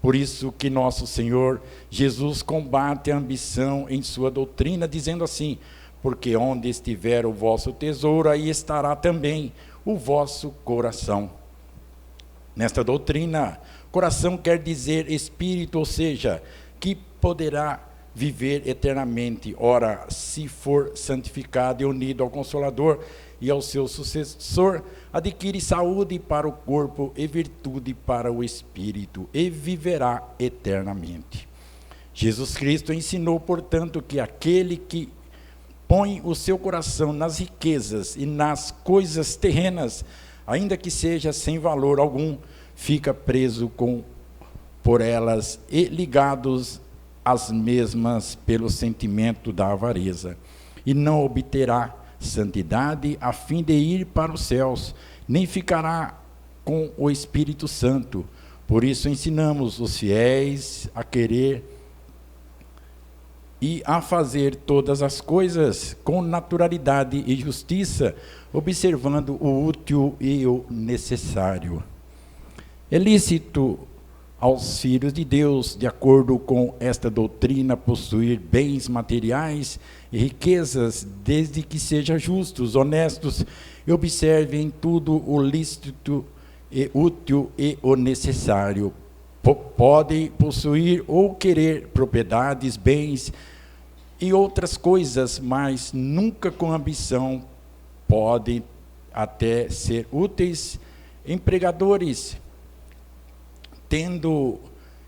Speaker 1: Por isso que nosso Senhor Jesus combate a ambição em sua doutrina, dizendo assim: porque onde estiver o vosso tesouro, aí estará também o vosso coração. Nesta doutrina, coração quer dizer espírito, ou seja, que poderá viver eternamente. Ora, se for santificado e unido ao Consolador e ao seu sucessor, adquire saúde para o corpo e virtude para o espírito, e viverá eternamente. Jesus Cristo ensinou, portanto, que aquele que põe o seu coração nas riquezas e nas coisas terrenas, ainda que seja sem valor algum, fica preso por elas e ligados às mesmas pelo sentimento da avareza, e não obterá santidade a fim de ir para os céus, nem ficará com o Espírito Santo. Por isso ensinamos os fiéis a querer e a fazer todas as coisas com naturalidade e justiça, observando o útil e o necessário. É lícito aos filhos de Deus, de acordo com esta doutrina, possuir bens materiais e riquezas, desde que sejam justos, honestos e observem em tudo o lícito e útil e o necessário. Podem possuir ou querer propriedades, bens e outras coisas, mas nunca com ambição. Podem até ser úteis empregadores, tendo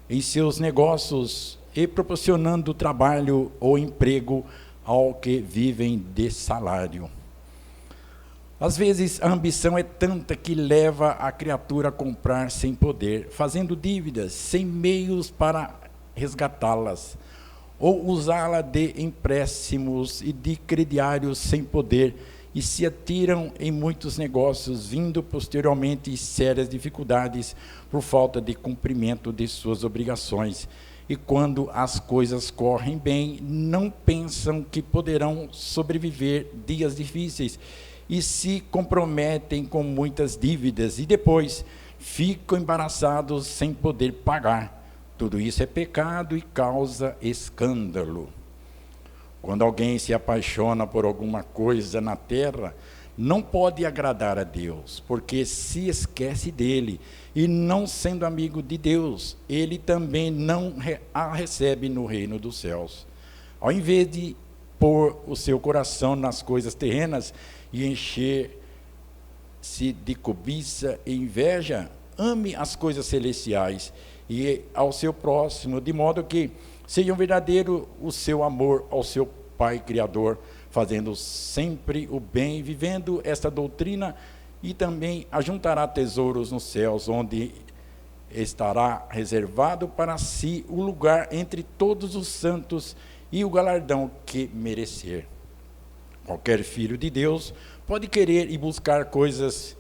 Speaker 1: em seus negócios e proporcionando trabalho ou emprego ao que vivem de salário. Às vezes a ambição é tanta que leva a criatura a comprar sem poder, fazendo dívidas, sem meios para resgatá-las, ou usá-la de empréstimos e de crediários sem poder, e se atiram em muitos negócios, vindo posteriormente sérias dificuldades por falta de cumprimento de suas obrigações. E quando as coisas correm bem, não pensam que poderão sobreviver dias difíceis, e se comprometem com muitas dívidas, e depois ficam embaraçados sem poder pagar. Tudo isso é pecado e causa escândalo. Quando alguém se apaixona por alguma coisa na terra, não pode agradar a Deus, porque se esquece dele, e não sendo amigo de Deus, ele também não a recebe no reino dos céus. Ao invés de pôr o seu coração nas coisas terrenas e encher-se de cobiça e inveja, ame as coisas celestiais e ao seu próximo, de modo que seja verdadeiro o seu amor ao seu Pai Criador, fazendo sempre o bem, vivendo esta doutrina, e também ajuntará tesouros nos céus, onde estará reservado para si o lugar entre todos os santos e o galardão que merecer. Qualquer filho de Deus pode querer e buscar coisas,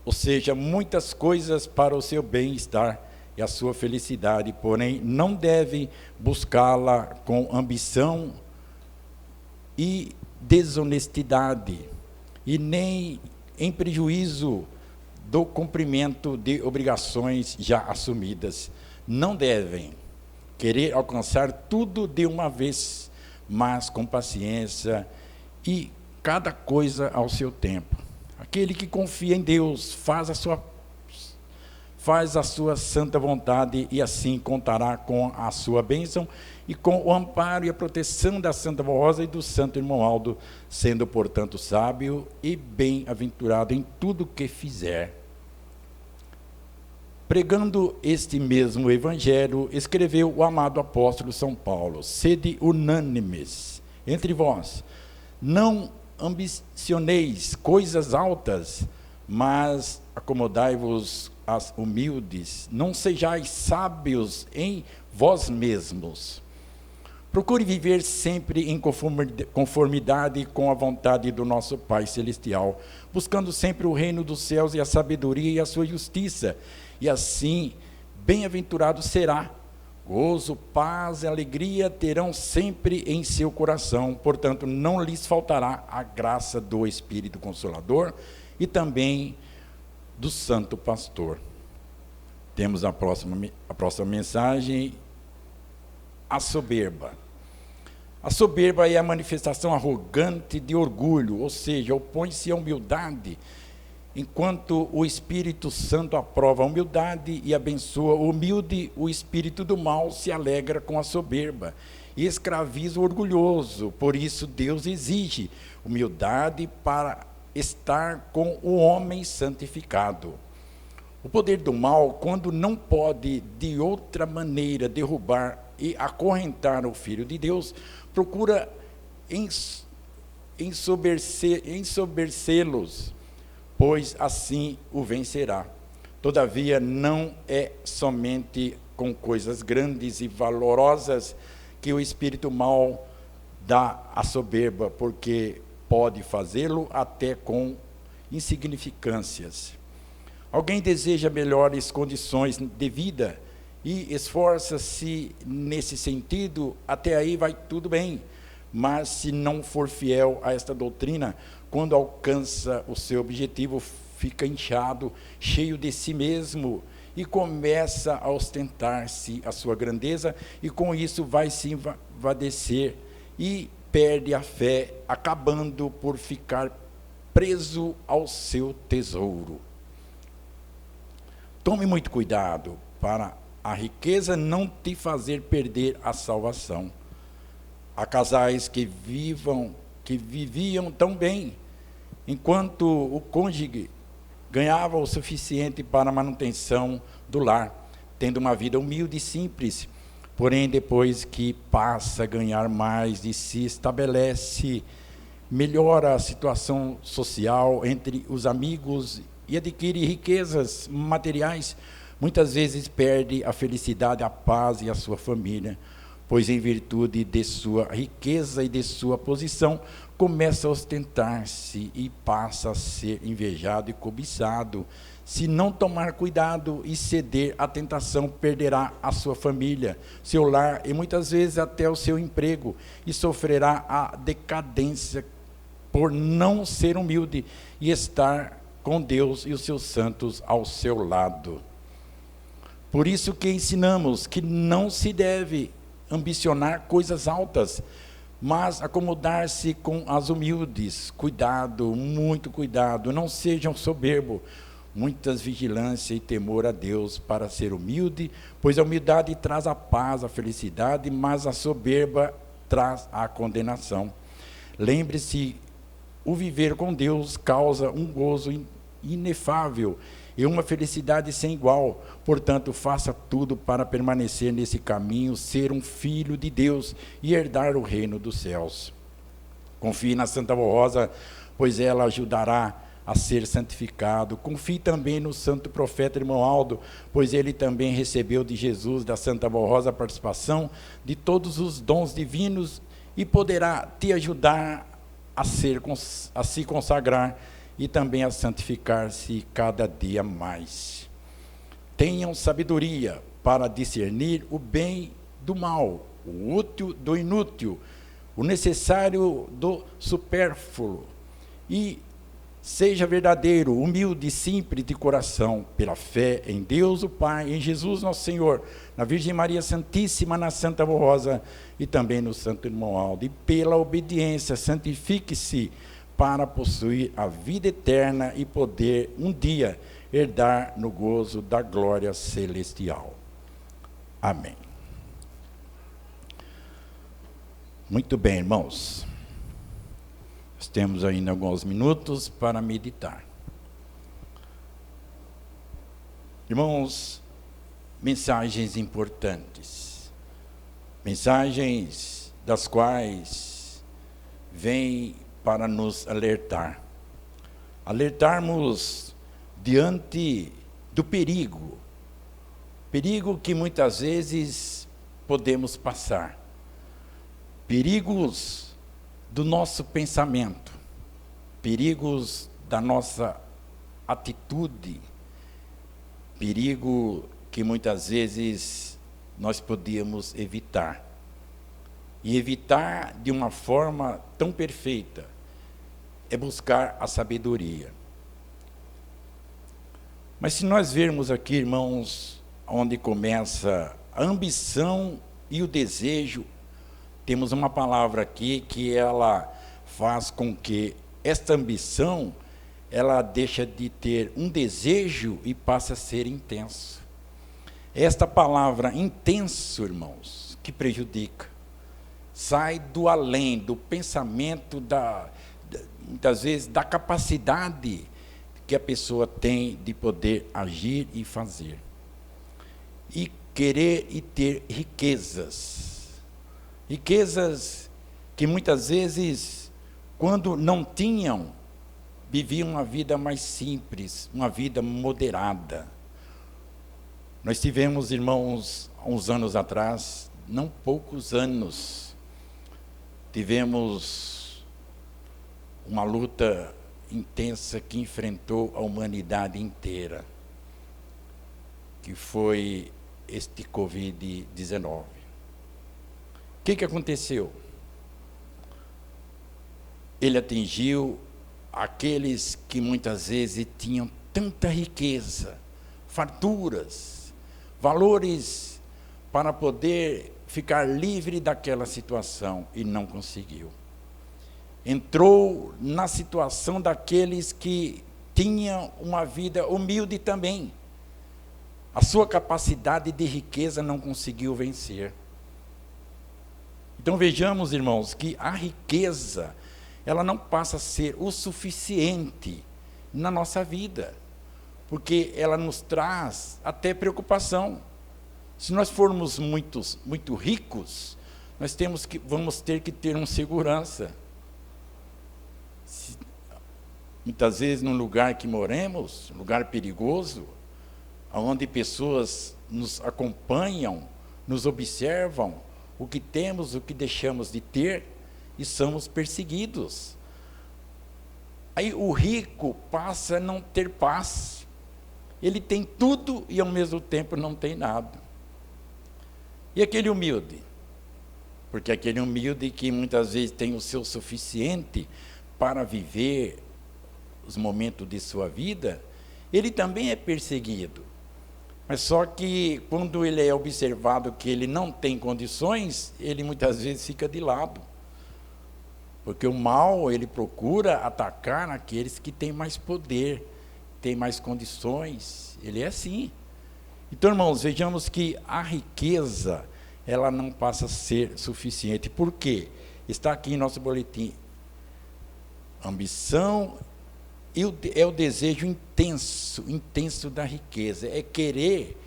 Speaker 1: ou seja, muitas coisas para o seu bem-estar e a sua felicidade, porém não deve buscá-la com ambição e desonestidade, e nem em prejuízo do cumprimento de obrigações já assumidas. Não devem querer alcançar tudo de uma vez, mas com paciência e cada coisa ao seu tempo. Aquele que confia em Deus faz a sua santa vontade e assim contará com a sua bênção e com o amparo e a proteção da Santa Vó Rosa e do Santo Irmão Aldo, sendo, portanto, sábio e bem-aventurado em tudo que fizer. Pregando este mesmo evangelho, escreveu o amado apóstolo São Paulo: sede unânimes entre vós, não ambicioneis coisas altas, mas acomodai-vos às humildes, não sejais sábios em vós mesmos. Procure viver sempre em conformidade com a vontade do nosso Pai Celestial, buscando sempre o reino dos céus e a sabedoria e a sua justiça, e assim, bem-aventurado será. Gozo, paz e alegria terão sempre em seu coração, portanto, não lhes faltará a graça do Espírito Consolador e também do Santo Pastor. Temos a próxima mensagem, a soberba. A soberba é a manifestação arrogante de orgulho, ou seja, opõe-se à humildade, enquanto o Espírito Santo aprova a humildade e abençoa o humilde, o espírito do mal se alegra com a soberba e escraviza o orgulhoso. Por isso Deus exige humildade para estar com o homem santificado. O poder do mal, quando não pode de outra maneira derrubar e acorrentar o Filho de Deus, procura ensoberbecê-los, pois assim o vencerá. Todavia, não é somente com coisas grandes e valorosas que o espírito mau dá a soberba, porque pode fazê-lo até com insignificâncias. Alguém deseja melhores condições de vida e esforça-se nesse sentido, até aí vai tudo bem. Mas se não for fiel a esta doutrina, quando alcança o seu objetivo, fica inchado, cheio de si mesmo, e começa a ostentar-se a sua grandeza, e com isso vai se envadecer e perde a fé, acabando por ficar preso ao seu tesouro. Tome muito cuidado para a riqueza não te fazer perder a salvação. Há casais que viviam tão bem, enquanto o cônjuge ganhava o suficiente para a manutenção do lar, tendo uma vida humilde e simples. Porém, depois que passa a ganhar mais e se estabelece, melhora a situação social entre os amigos e adquire riquezas materiais, muitas vezes perde a felicidade, a paz e a sua família, pois em virtude de sua riqueza e de sua posição, começa a ostentar-se e passa a ser invejado e cobiçado. Se não tomar cuidado e ceder à tentação, perderá a sua família, seu lar e muitas vezes até o seu emprego, e sofrerá a decadência por não ser humilde e estar com Deus e os seus santos ao seu lado. Por isso que ensinamos que não se deve ambicionar coisas altas, mas acomodar-se com as humildes. Cuidado, muito cuidado, não sejam soberbos. Muitas vigilância e temor a Deus para ser humilde, pois a humildade traz a paz, a felicidade, mas a soberba traz a condenação. Lembre-se, o viver com Deus causa um gozo inefável e uma felicidade sem igual. Portanto, faça tudo para permanecer nesse caminho, ser um filho de Deus e herdar o reino dos céus. Confie na Santa Vó Rosa, pois ela ajudará a ser santificado. Confie também no santo profeta Irmão Aldo, pois ele também recebeu de Jesus, da Santa Vó Rosa, a participação de todos os dons divinos e poderá te ajudar a se consagrar e também a santificar-se cada dia mais. Tenham sabedoria para discernir o bem do mal, o útil do inútil, o necessário do supérfluo, e Seja verdadeiro, humilde e simples de coração, pela fé em Deus o Pai, em Jesus nosso Senhor, na Virgem Maria Santíssima, na Santa Rosa e também no Santo Irmão Aldo. E pela obediência, santifique-se para possuir a vida eterna e poder um dia herdar no gozo da glória celestial. Amém. Muito bem, irmãos. Nós temos ainda alguns minutos para meditar. Irmãos, mensagens importantes. Mensagens das quais vêm para nos alertar. Alertarmos diante do perigo. Perigo que muitas vezes podemos passar. Perigos do nosso pensamento, perigos da nossa atitude, perigo que muitas vezes nós podíamos evitar. E evitar de uma forma tão perfeita é buscar a sabedoria. Mas se nós vermos aqui, irmãos, onde começa a ambição e o desejo, temos uma palavra aqui que ela faz com que esta ambição, ela deixa de ter um desejo e passa a ser intenso. Esta palavra intenso, irmãos, que prejudica. Sai do além, do pensamento, muitas vezes, da capacidade que a pessoa tem de poder agir e fazer. E querer e ter riquezas. Riquezas que muitas vezes, quando não tinham, viviam uma vida mais simples, uma vida moderada. Nós tivemos, irmãos, há uns anos atrás, não poucos anos, tivemos uma luta intensa que enfrentou a humanidade inteira, que foi este Covid-19. O que aconteceu? Ele atingiu aqueles que muitas vezes tinham tanta riqueza, farturas, valores para poder ficar livre daquela situação e não conseguiu. Entrou na situação daqueles que tinham uma vida humilde também. A sua capacidade de riqueza não conseguiu vencer. Então vejamos, irmãos, que a riqueza, ela não passa a ser o suficiente na nossa vida, porque ela nos traz até preocupação. Se nós formos muito ricos, vamos ter que ter uma segurança. Muitas vezes, num lugar que moremos, um lugar perigoso, onde pessoas nos acompanham, nos observam, o que temos, o que deixamos de ter, e somos perseguidos. Aí o rico passa a não ter paz. Ele tem tudo e ao mesmo tempo não tem nada. E aquele humilde? Porque aquele humilde que muitas vezes tem o seu suficiente para viver os momentos de sua vida, ele também é perseguido. Mas só que quando ele é observado que ele não tem condições, ele muitas vezes fica de lado. Porque o mal, ele procura atacar aqueles que têm mais poder, têm mais condições. Ele é assim. Então, irmãos, vejamos que a riqueza, ela não passa a ser suficiente. Por quê? Está aqui em nosso boletim. Ambição é o desejo intenso da riqueza. É querer,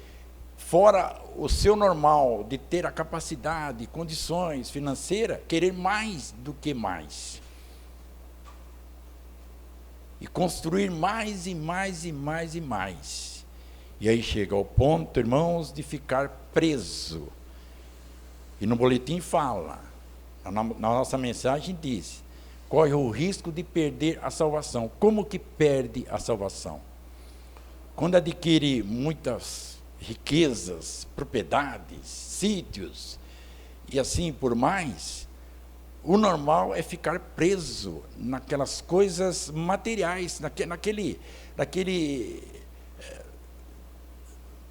Speaker 1: fora o seu normal, de ter a capacidade, condições financeiras, querer mais do que mais. E construir mais e mais e mais e mais. E aí chega ao ponto, irmãos, de ficar preso. E no boletim fala, na nossa mensagem diz, corre o risco de perder a salvação. Como que perde a salvação? Quando adquire muitas riquezas, propriedades, sítios, e assim por mais, o normal é ficar preso naquelas coisas materiais, naquele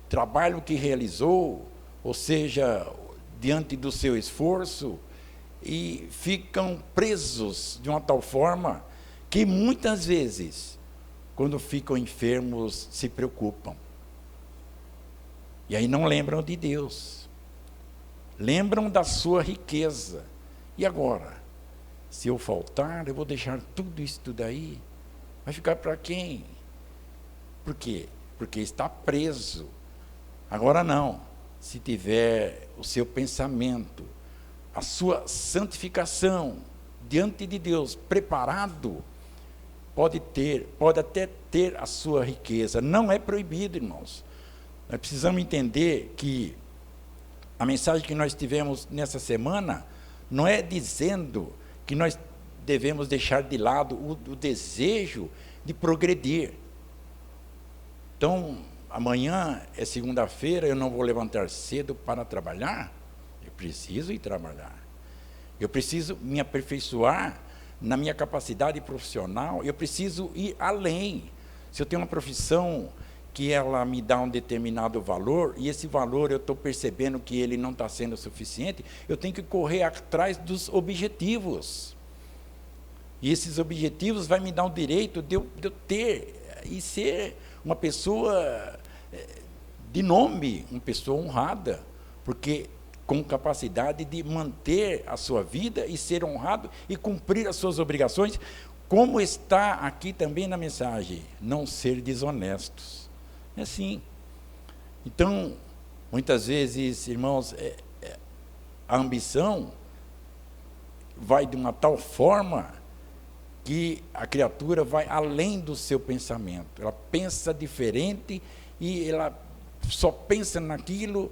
Speaker 1: trabalho que realizou, ou seja, diante do seu esforço, e ficam presos de uma tal forma que muitas vezes, quando ficam enfermos, se preocupam. E aí não lembram de Deus, lembram da sua riqueza. E agora? Se eu faltar, eu vou deixar tudo isso daí? Vai ficar para quem? Por quê? Porque está preso. Agora não. Se tiver o seu pensamento, a sua santificação diante de Deus preparado, pode até ter a sua riqueza. Não é proibido, irmãos. Nós precisamos entender que a mensagem que nós tivemos nessa semana não é dizendo que nós devemos deixar de lado o desejo de progredir. Então, amanhã é segunda-feira, eu não vou levantar cedo para trabalhar. Eu preciso ir trabalhar. Eu preciso me aperfeiçoar na minha capacidade profissional. Eu preciso ir além. Se eu tenho uma profissão que ela me dá um determinado valor, e esse valor eu estou percebendo que ele não está sendo suficiente, eu tenho que correr atrás dos objetivos. E esses objetivos vão me dar o direito de eu ter e ser uma pessoa de nome, uma pessoa honrada, porque com capacidade de manter a sua vida e ser honrado e cumprir as suas obrigações, como está aqui também na mensagem, não ser desonestos. É assim. Então, muitas vezes, irmãos, a ambição vai de uma tal forma que a criatura vai além do seu pensamento. Ela pensa diferente e ela só pensa naquilo,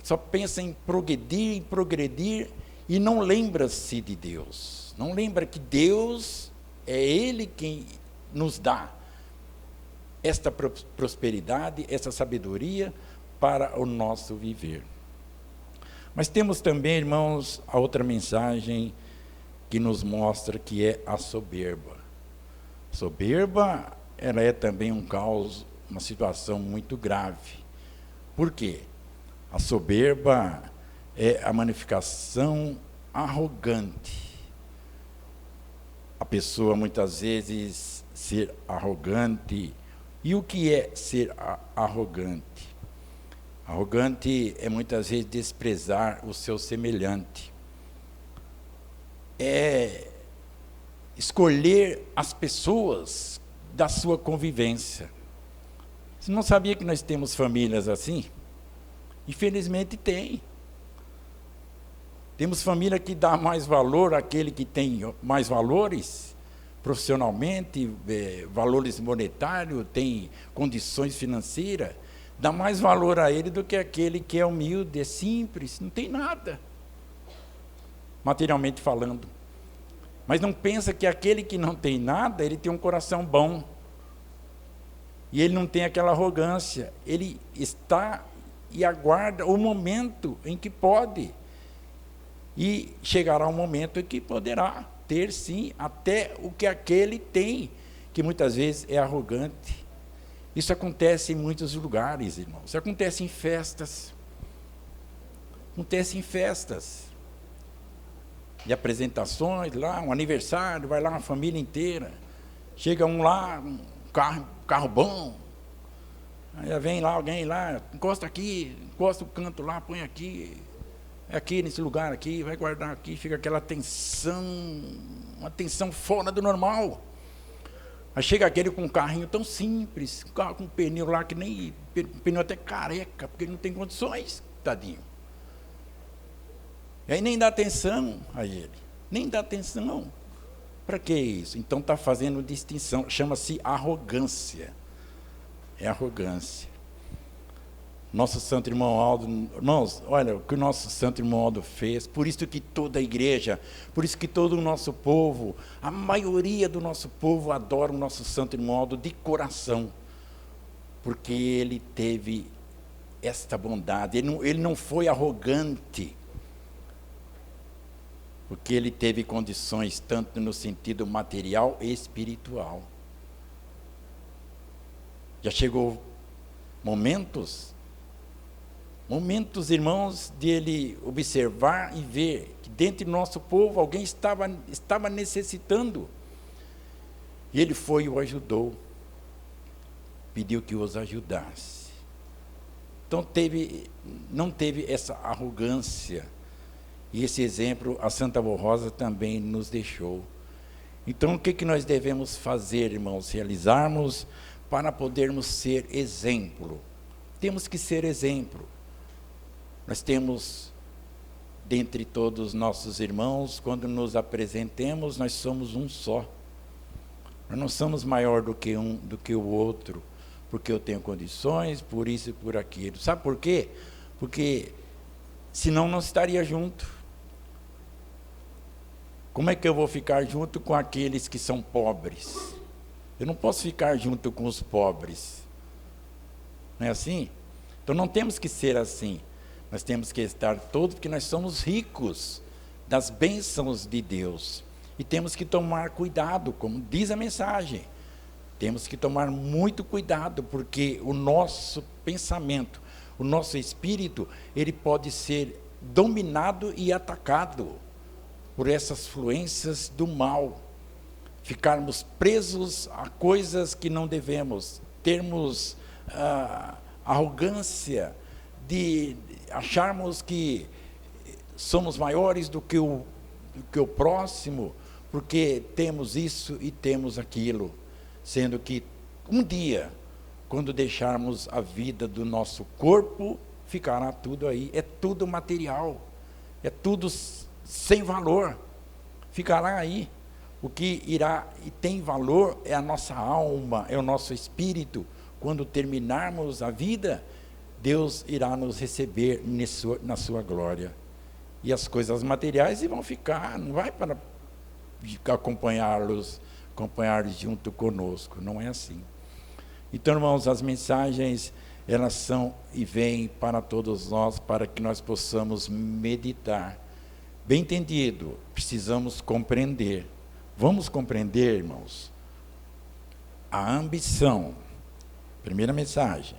Speaker 1: só pensa em progredir e não lembra-se de Deus. Não lembra que Deus é Ele quem nos dá esta prosperidade, essa sabedoria para o nosso viver. Mas temos também, irmãos, a outra mensagem que nos mostra que é a soberba. Soberba, ela é também um caos, uma situação muito grave. Por quê? A soberba é a manifestação arrogante. A pessoa, muitas vezes, ser arrogante. E o que é ser arrogante? Arrogante é muitas vezes desprezar o seu semelhante. É escolher as pessoas da sua convivência. Você não sabia que nós temos famílias assim? Infelizmente tem. Temos família que dá mais valor àquele que tem mais valores, profissionalmente, valores monetários, tem condições financeiras, dá mais valor a ele do que aquele que é humilde, é simples, não tem nada, materialmente falando. Mas não pensa que aquele que não tem nada, ele tem um coração bom, e ele não tem aquela arrogância, ele está e aguarda o momento em que pode, e chegará um momento em que poderá ter, sim, até o que aquele tem, que muitas vezes é arrogante. Isso acontece em muitos lugares, irmãos. Isso acontece em festas. Acontece em festas. De apresentações lá, um aniversário, vai lá uma família inteira. Chega um lá, um carro bom. Aí vem lá alguém lá, encosta aqui, encosta o canto lá, põe aqui. Aqui nesse lugar aqui, vai guardar aqui, fica aquela tensão, uma tensão fora do normal. Aí chega aquele com um carrinho tão simples, um carro com um pneu lá que nem, pneu até careca, porque ele não tem condições, tadinho. E aí nem dá atenção a ele, nem dá atenção. Para que isso? Então está fazendo distinção, chama-se arrogância. É arrogância. Nosso santo irmão Aldo, irmãos, olha o que o nosso santo irmão Aldo fez, por isso que toda a igreja, por isso que todo o nosso povo, a maioria do nosso povo adora o nosso santo irmão Aldo de coração, porque ele teve esta bondade, ele não foi arrogante, porque ele teve condições tanto no sentido material e espiritual. Já chegou momentos, irmãos, de ele observar e ver que dentro do nosso povo alguém estava necessitando. E ele foi e o ajudou, pediu que os ajudasse. Então não teve essa arrogância. E esse exemplo a Santa Avó Rosa também nos deixou. Então o que nós devemos fazer, irmãos? Realizarmos para podermos ser exemplo. Temos que ser exemplo. Nós temos, dentre todos os nossos irmãos, quando nos apresentemos, nós somos um só. Nós não somos maior do que o outro, porque eu tenho condições, por isso e por aquilo. Sabe por quê? Porque senão não estaria junto. Como é que eu vou ficar junto com aqueles que são pobres? Eu não posso ficar junto com os pobres. Não é assim? Então não temos que ser assim. Nós temos que estar todos, porque nós somos ricos das bênçãos de Deus. E temos que tomar cuidado, como diz a mensagem. Temos que tomar muito cuidado, porque o nosso pensamento, o nosso espírito, ele pode ser dominado e atacado por essas fluências do mal. Ficarmos presos a coisas que não devemos, termos arrogância de acharmos que somos maiores do que o próximo, porque temos isso e temos aquilo, sendo que um dia, quando deixarmos a vida do nosso corpo, ficará tudo aí, é tudo material, é tudo sem valor, ficará aí. O que irá e tem valor é a nossa alma, é o nosso espírito. Quando terminarmos a vida, Deus irá nos receber na sua glória. E as coisas materiais vão ficar, não vai para acompanhá-los junto conosco, não é assim. Então, irmãos, as mensagens, elas são e vêm para todos nós, para que nós possamos meditar. Bem entendido, precisamos compreender. Vamos compreender, irmãos, a ambição. Primeira mensagem.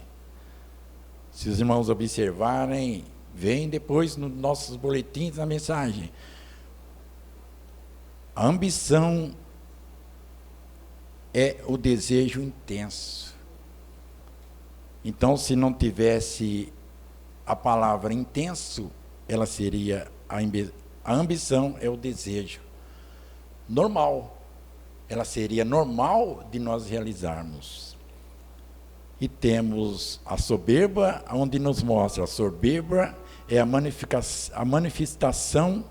Speaker 1: Se os irmãos observarem, vem depois nos nossos boletins a mensagem. A ambição é o desejo intenso. Então, se não tivesse a palavra intenso, ela seria a ambição é o desejo normal. Ela seria normal de nós realizarmos. E temos a soberba, onde nos mostra a soberba é a manifestação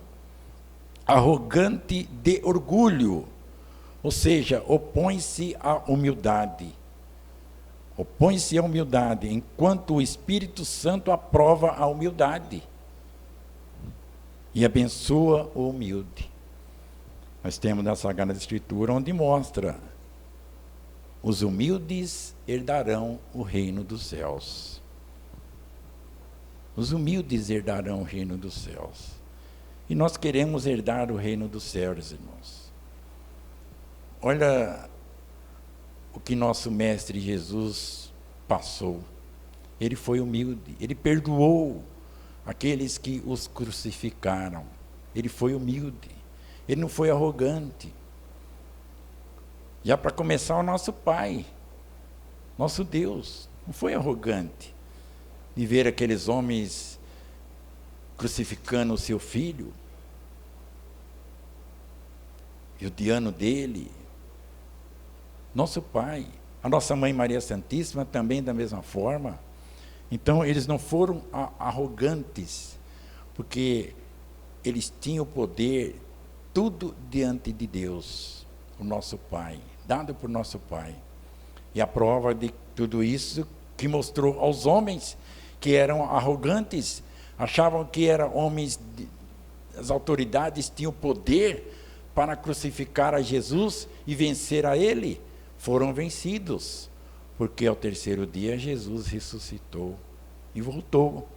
Speaker 1: arrogante de orgulho, ou seja, opõe-se à humildade. Opõe-se à humildade, enquanto o Espírito Santo aprova a humildade e abençoa o humilde. Nós temos na Sagrada Escritura onde mostra: os humildes herdarão o reino dos céus. Os humildes herdarão o reino dos céus. E nós queremos herdar o reino dos céus, irmãos. Olha o que nosso Mestre Jesus passou. Ele foi humilde, ele perdoou aqueles que os crucificaram. Ele foi humilde. Ele não foi arrogante. Já para começar, o nosso Pai, nosso Deus, não foi arrogante de ver aqueles homens crucificando o seu filho, judiando dele. Nosso Pai, a nossa Mãe Maria Santíssima também da mesma forma. Então, eles não foram arrogantes, porque eles tinham o poder, tudo diante de Deus, o nosso Pai, dado por nosso Pai. E a prova de tudo isso que mostrou aos homens que eram arrogantes, achavam que eram homens, as autoridades tinham poder para crucificar a Jesus e vencer a ele, foram vencidos, porque ao terceiro dia Jesus ressuscitou e voltou.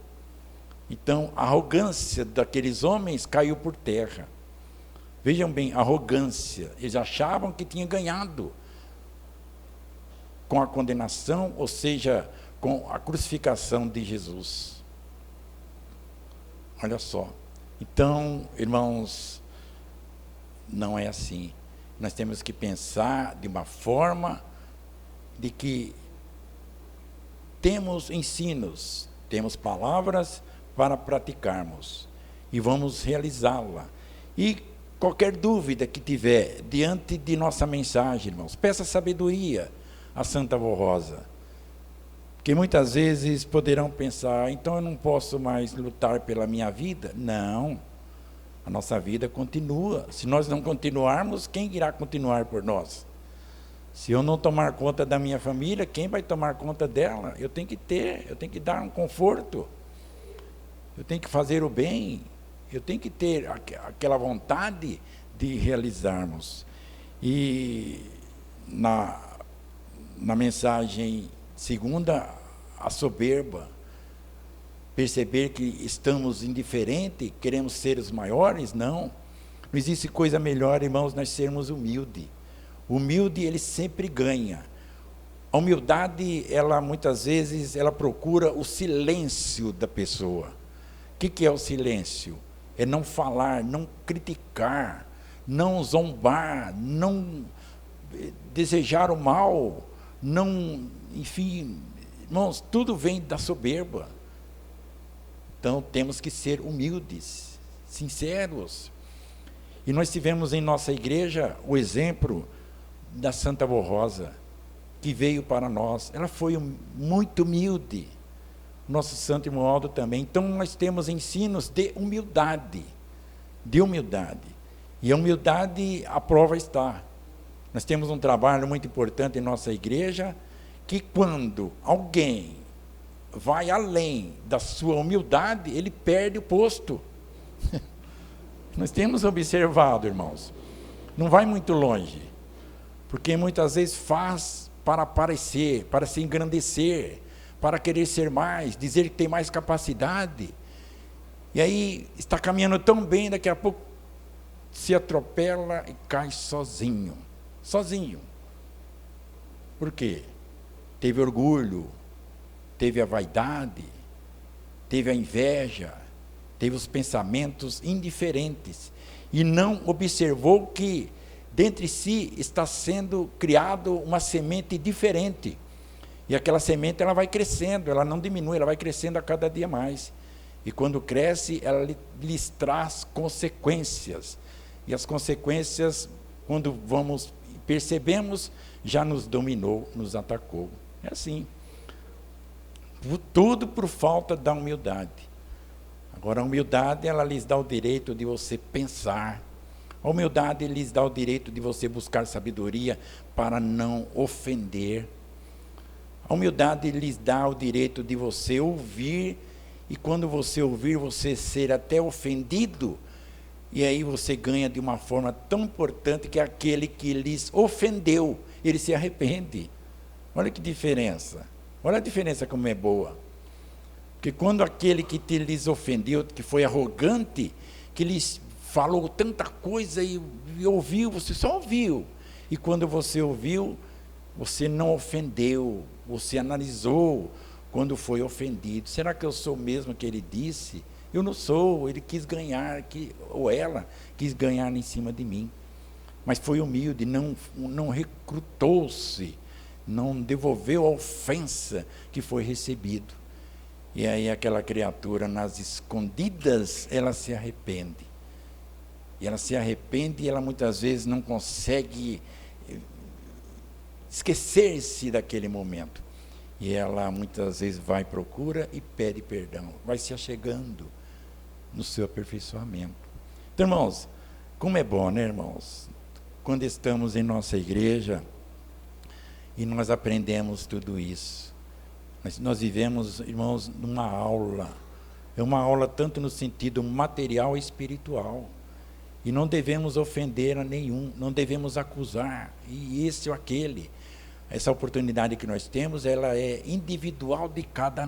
Speaker 1: Então a arrogância daqueles homens caiu por terra. Vejam bem, arrogância. Eles achavam que tinham ganhado com a condenação, ou seja, com a crucificação de Jesus. Olha só. Então, irmãos, não é assim. Nós temos que pensar de uma forma de que temos ensinos, temos palavras para praticarmos e vamos realizá-la. E qualquer dúvida que tiver diante de nossa mensagem, irmãos, peça sabedoria à Santa Avó Rosa. Porque muitas vezes poderão pensar, então eu não posso mais lutar pela minha vida? Não, a nossa vida continua. Se nós não continuarmos, quem irá continuar por nós? Se eu não tomar conta da minha família, quem vai tomar conta dela? Eu tenho que dar um conforto, eu tenho que fazer o bem, eu tenho que ter aquela vontade de realizarmos. E na mensagem segunda, a soberba, perceber que estamos indiferentes, queremos ser os maiores, não existe coisa melhor, irmãos, nós sermos humildes. Humilde, ele sempre ganha. A humildade, ela muitas vezes, ela procura o silêncio da pessoa. O que é o silêncio? É não falar, não criticar, não zombar, não desejar o mal, não, enfim, irmãos, tudo vem da soberba. Então, temos que ser humildes, sinceros. E nós tivemos em nossa igreja o exemplo da Santa Avó Rosa, que veio para nós. Ela foi muito humilde. Nosso Santo Irmão Aldo também. Então, nós temos ensinos de humildade. De humildade. E a humildade, a prova está. Nós temos um trabalho muito importante em nossa igreja, que quando alguém vai além da sua humildade, ele perde o posto. Nós temos observado, irmãos, não vai muito longe, porque muitas vezes faz para aparecer, para se engrandecer, para querer ser mais, dizer que tem mais capacidade, e aí está caminhando tão bem, daqui a pouco se atropela e cai sozinho. Por quê? Teve orgulho, teve a vaidade, teve a inveja, teve os pensamentos indiferentes, e não observou que dentro de si está sendo criado uma semente diferente, e aquela semente ela vai crescendo, ela não diminui, ela vai crescendo a cada dia mais, e quando cresce, ela lhes traz consequências, e as consequências, quando percebemos, já nos dominou, nos atacou. É assim, tudo por falta da humildade. Agora, a humildade, ela lhes dá o direito de você pensar. A humildade lhes dá o direito de você buscar sabedoria para não ofender. A humildade lhes dá o direito de você ouvir, e quando você ouvir, você ser até ofendido, e aí você ganha de uma forma tão importante que aquele que lhes ofendeu, ele se arrepende. Olha que diferença. Olha a diferença como é boa. Porque quando aquele que lhes ofendeu, que foi arrogante, que lhes falou tanta coisa e ouviu, você só ouviu. E quando você ouviu, você não ofendeu, você analisou quando foi ofendido. Será que eu sou mesmo que ele disse? Eu não sou, ele quis ganhar, ou ela quis ganhar em cima de mim. Mas foi humilde, não recrutou-se, não devolveu a ofensa que foi recebido. E aí aquela criatura, nas escondidas, ela se arrepende. E ela se arrepende e ela muitas vezes não consegue esquecer-se daquele momento. E ela muitas vezes vai, procura e pede perdão. Vai se achegando no seu aperfeiçoamento. Então, irmãos, como é bom, né, irmãos? Quando estamos em nossa igreja e nós aprendemos tudo isso. Nós vivemos, irmãos, numa aula. É uma aula tanto no sentido material e espiritual. E não devemos ofender a nenhum, não devemos acusar, e esse ou aquele. Essa oportunidade que nós temos, ela é individual de cada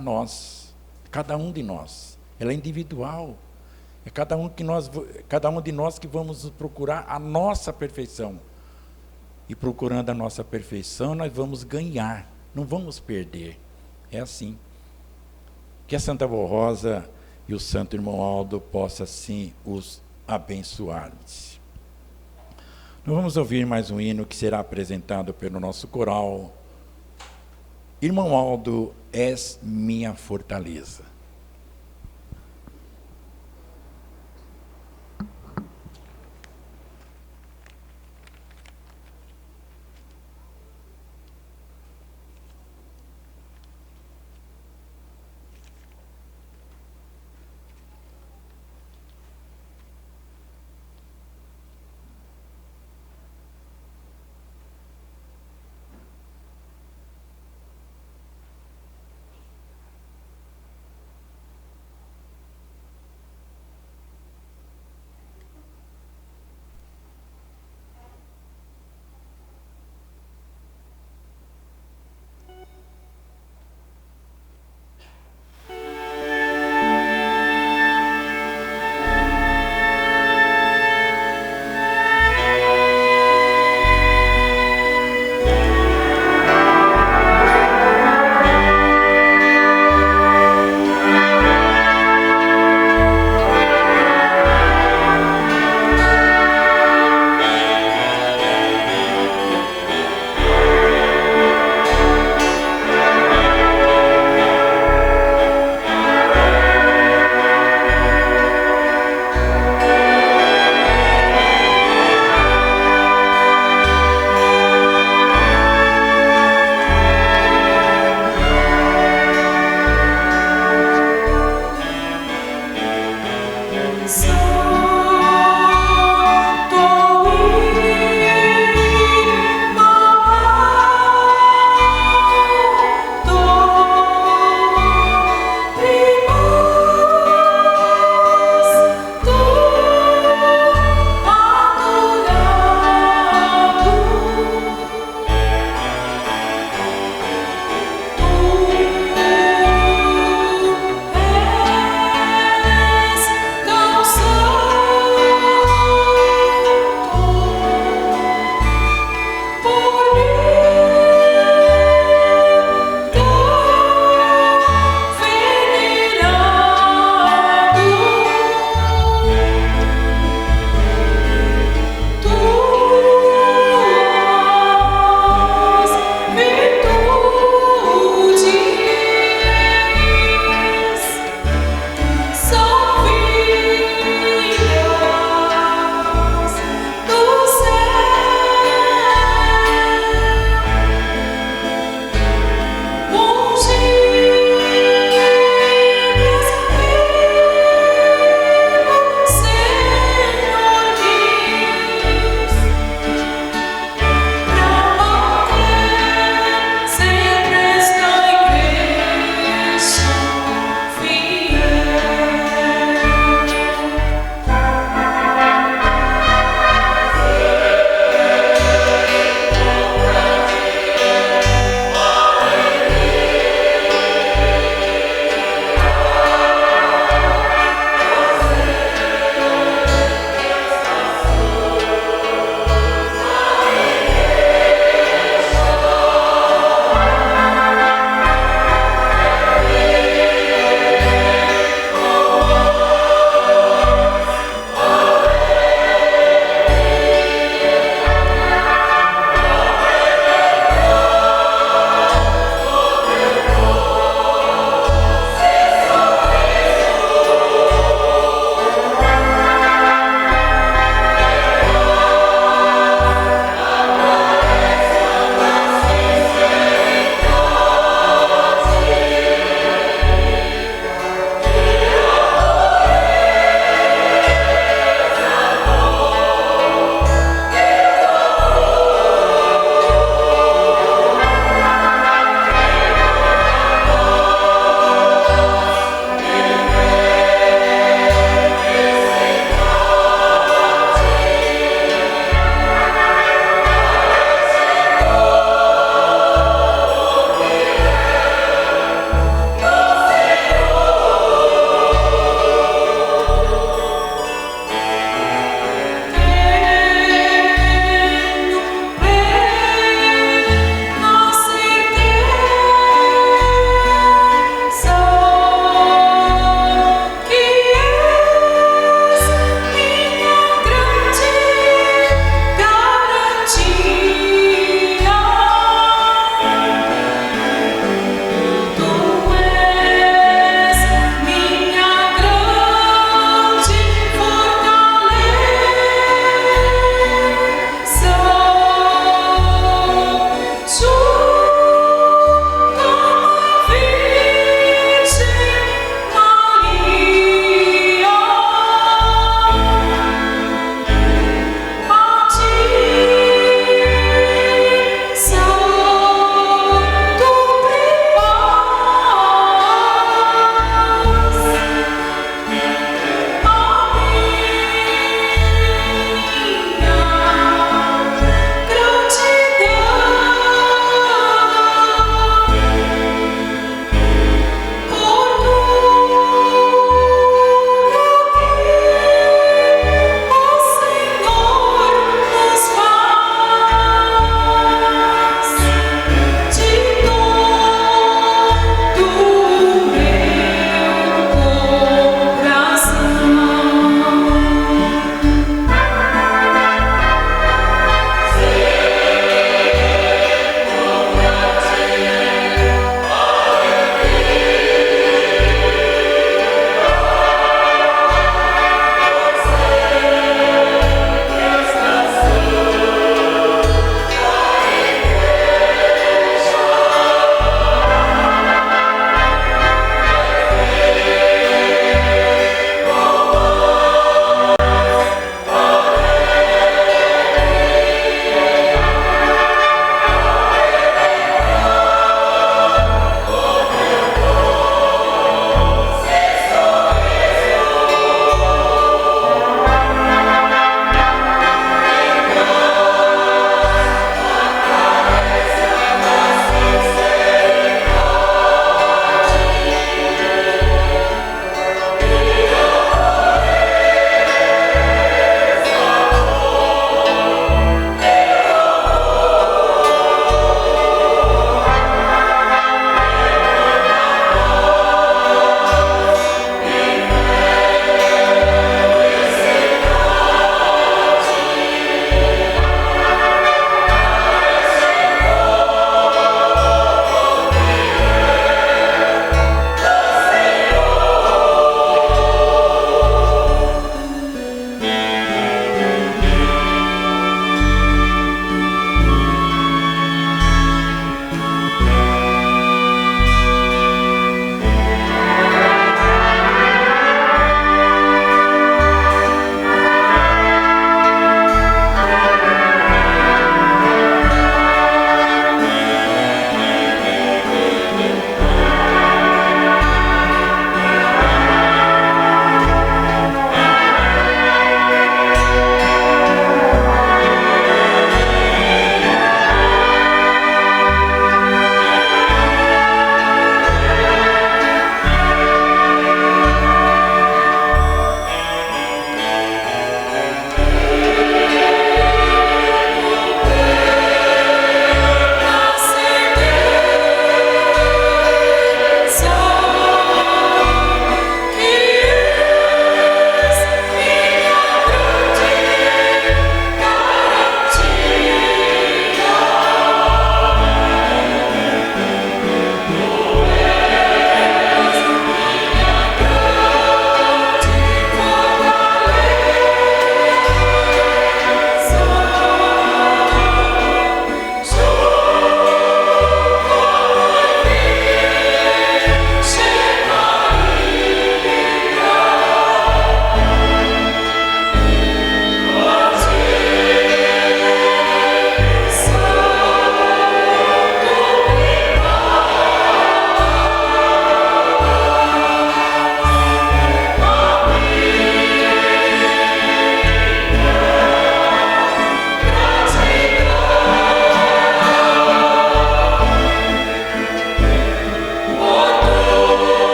Speaker 1: um de nós. Ela é individual. É cada um de nós que vamos procurar a nossa perfeição. E procurando a nossa perfeição, nós vamos ganhar, não vamos perder. É assim. Que a Santa Avó Rosa e o Santo Irmão Aldo possam assim os abençoar. Nós vamos ouvir mais um hino que será apresentado pelo nosso coral. Irmão Aldo, és minha fortaleza.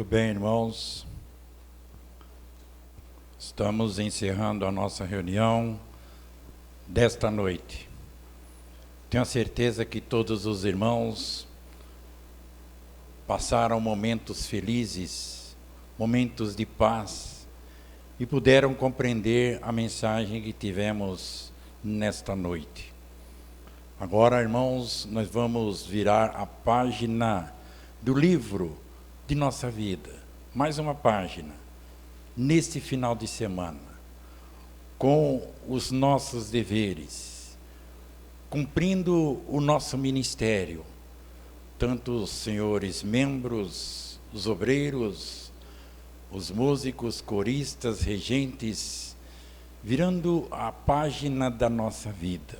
Speaker 1: Muito bem, irmãos. Estamos encerrando a nossa reunião desta noite. Tenho a certeza que todos os irmãos passaram momentos felizes, momentos de paz e puderam compreender a mensagem que tivemos nesta noite. Agora, irmãos, nós vamos virar a página do livro de nossa vida. Mais uma página, neste final de semana, com os nossos deveres, cumprindo o nosso ministério, tanto os senhores membros, os obreiros, os músicos, coristas, regentes, virando a página da nossa vida.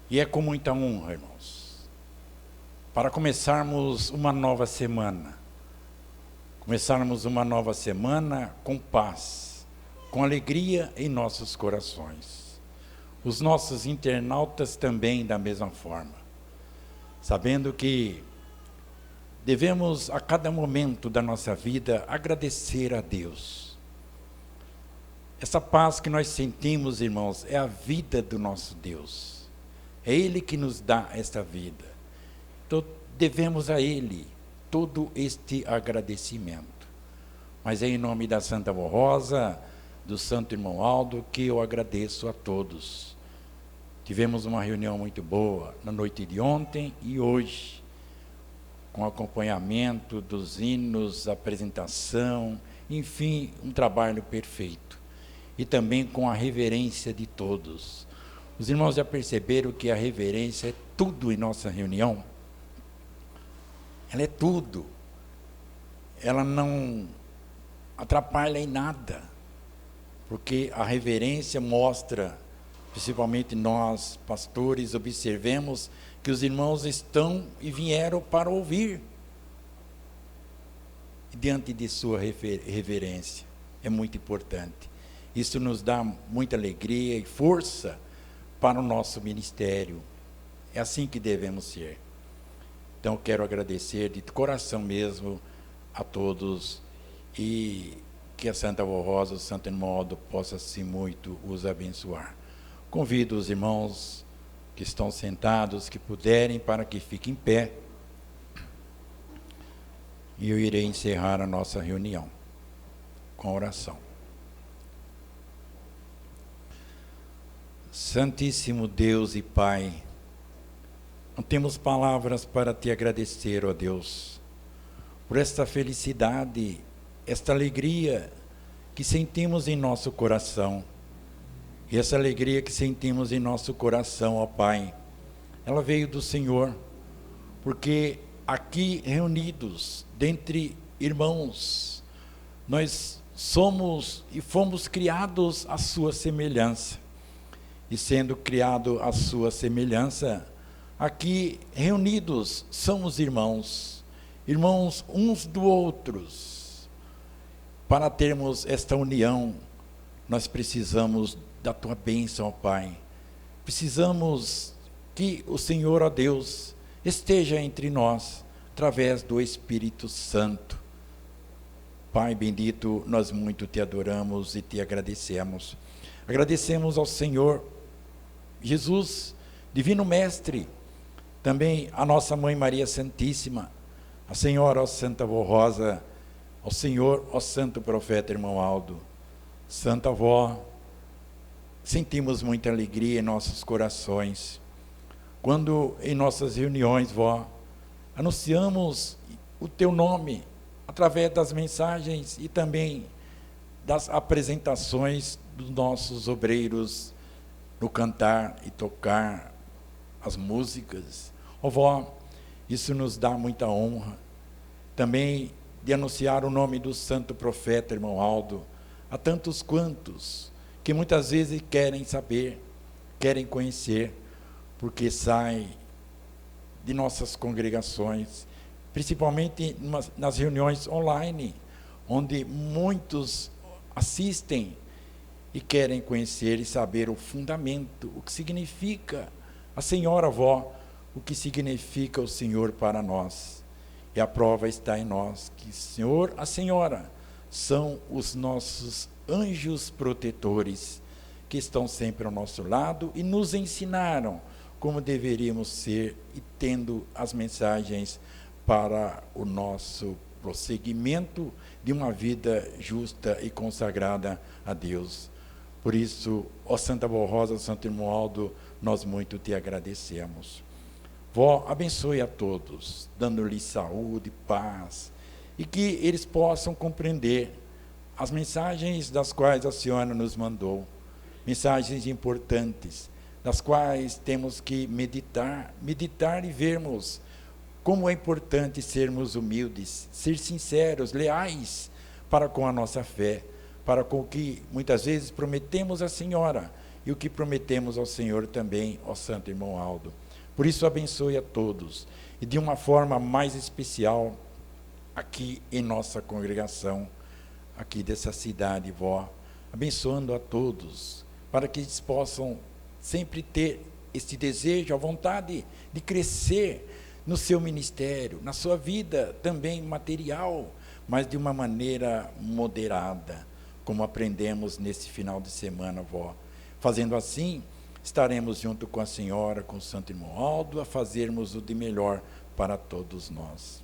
Speaker 1: E é com muita honra, irmãos, para começarmos uma nova semana. Começarmos uma nova semana com paz, com alegria em nossos corações. Os nossos internautas também da mesma forma. Sabendo que devemos a cada momento da nossa vida agradecer a Deus. Essa paz que nós sentimos, irmãos, é a vida do nosso Deus. É Ele que nos dá esta vida. Então, devemos a Ele todo este agradecimento. Mas é em nome da Santa Avó Rosa, do Santo Irmão Aldo, que eu agradeço a todos. Tivemos uma reunião muito boa na noite de ontem e hoje, com acompanhamento dos hinos, apresentação, enfim, um trabalho perfeito. E também com a reverência de todos. Os irmãos já perceberam que a reverência é tudo em nossa reunião? Ela é tudo. Ela não atrapalha em nada. Porque a reverência mostra, principalmente nós, pastores, observemos que os irmãos estão e vieram para ouvir. E diante de sua reverência. É muito importante. Isso nos dá muita alegria e força para o nosso ministério. É assim que devemos ser. Então, quero agradecer de coração mesmo a todos e que a Santa Avó Rosa, o Santo Irmão Aldo, possa assim muito os abençoar. Convido os irmãos que estão sentados, que puderem, para que fiquem em pé. E eu irei encerrar a nossa reunião com a oração. Santíssimo Deus e Pai, não temos palavras para te agradecer, ó Deus, por esta felicidade, esta alegria que sentimos em nosso coração. E essa alegria que sentimos em nosso coração, ó Pai, ela veio do Senhor, porque aqui reunidos, dentre irmãos, nós somos e fomos criados à sua semelhança. E sendo criado à sua semelhança, aqui reunidos somos irmãos, irmãos uns do outros. Para termos esta união, nós precisamos da tua bênção, ó Pai. Precisamos que o Senhor, ó Deus, esteja entre nós, através do Espírito Santo. Pai bendito, nós muito te adoramos e te agradecemos. Agradecemos ao Senhor Jesus, Divino Mestre, também a nossa Mãe Maria Santíssima, a Senhora, ó Santa Avó Rosa, ao Senhor, ó Santo Profeta Irmão Aldo. Santa Avó, sentimos muita alegria em nossos corações, quando em nossas reuniões, vó, anunciamos o teu nome, através das mensagens e também das apresentações dos nossos obreiros, no cantar e tocar as músicas. Ó vó, isso nos dá muita honra. Também de anunciar o nome do santo profeta, irmão Aldo, a tantos quantos, que muitas vezes querem saber, querem conhecer, porque saem de nossas congregações, principalmente nas reuniões online, onde muitos assistem e querem conhecer e saber o fundamento, o que significa a Senhora Avó, o que significa o Senhor para nós. E a prova está em nós, que o Senhor, a Senhora, são os nossos anjos protetores, que estão sempre ao nosso lado e nos ensinaram como deveríamos ser e tendo as mensagens para o nosso prosseguimento de uma vida justa e consagrada a Deus. Por isso, ó Santa Vó Rosa, Santo Irmão Aldo, nós muito te agradecemos. Vó, abençoe a todos, dando-lhes saúde, paz, e que eles possam compreender as mensagens das quais a Senhora nos mandou, mensagens importantes, das quais temos que meditar e vermos como é importante sermos humildes, ser sinceros, leais para com a nossa fé, para com o que muitas vezes prometemos à Senhora e o que prometemos ao Senhor também, ó Santo Irmão Aldo. Por isso, abençoe a todos, e de uma forma mais especial, aqui em nossa congregação, aqui dessa cidade, vó, abençoando a todos, para que eles possam sempre ter este desejo, a vontade de crescer no seu ministério, na sua vida também material, mas de uma maneira moderada, como aprendemos nesse final de semana, vó. Fazendo assim, estaremos junto com a Senhora, com o Santo Irmão Aldo, a fazermos o de melhor para todos nós.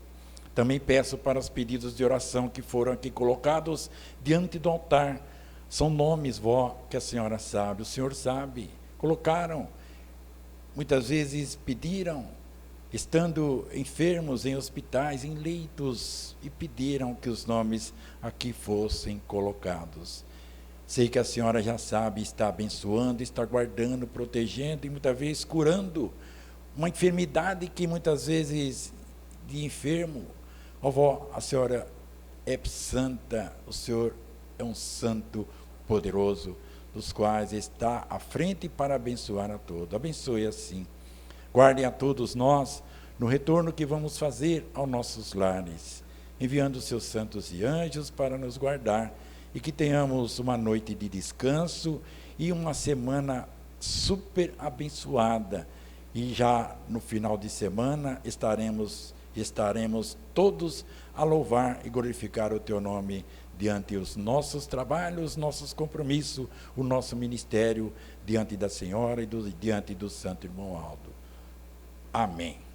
Speaker 1: Também peço para os pedidos de oração que foram aqui colocados diante do altar. São nomes, vó, que a Senhora sabe, o Senhor sabe. Colocaram, muitas vezes pediram, estando enfermos em hospitais, em leitos, e pediram que os nomes aqui fossem colocados. Sei que a Senhora já sabe, está abençoando, está guardando, protegendo e muitas vezes curando uma enfermidade que muitas vezes de enfermo. Ó vó, a Senhora é santa, o Senhor é um santo poderoso, dos quais está à frente para abençoar a todos. Abençoe assim. Guardem a todos nós no retorno que vamos fazer aos nossos lares, enviando os seus santos e anjos para nos guardar, e que tenhamos uma noite de descanso e uma semana super abençoada. E já no final de semana estaremos todos a louvar e glorificar o teu nome diante os nossos trabalhos, nossos compromissos, o nosso ministério diante da Senhora e diante do Santo Irmão Aldo. Amém.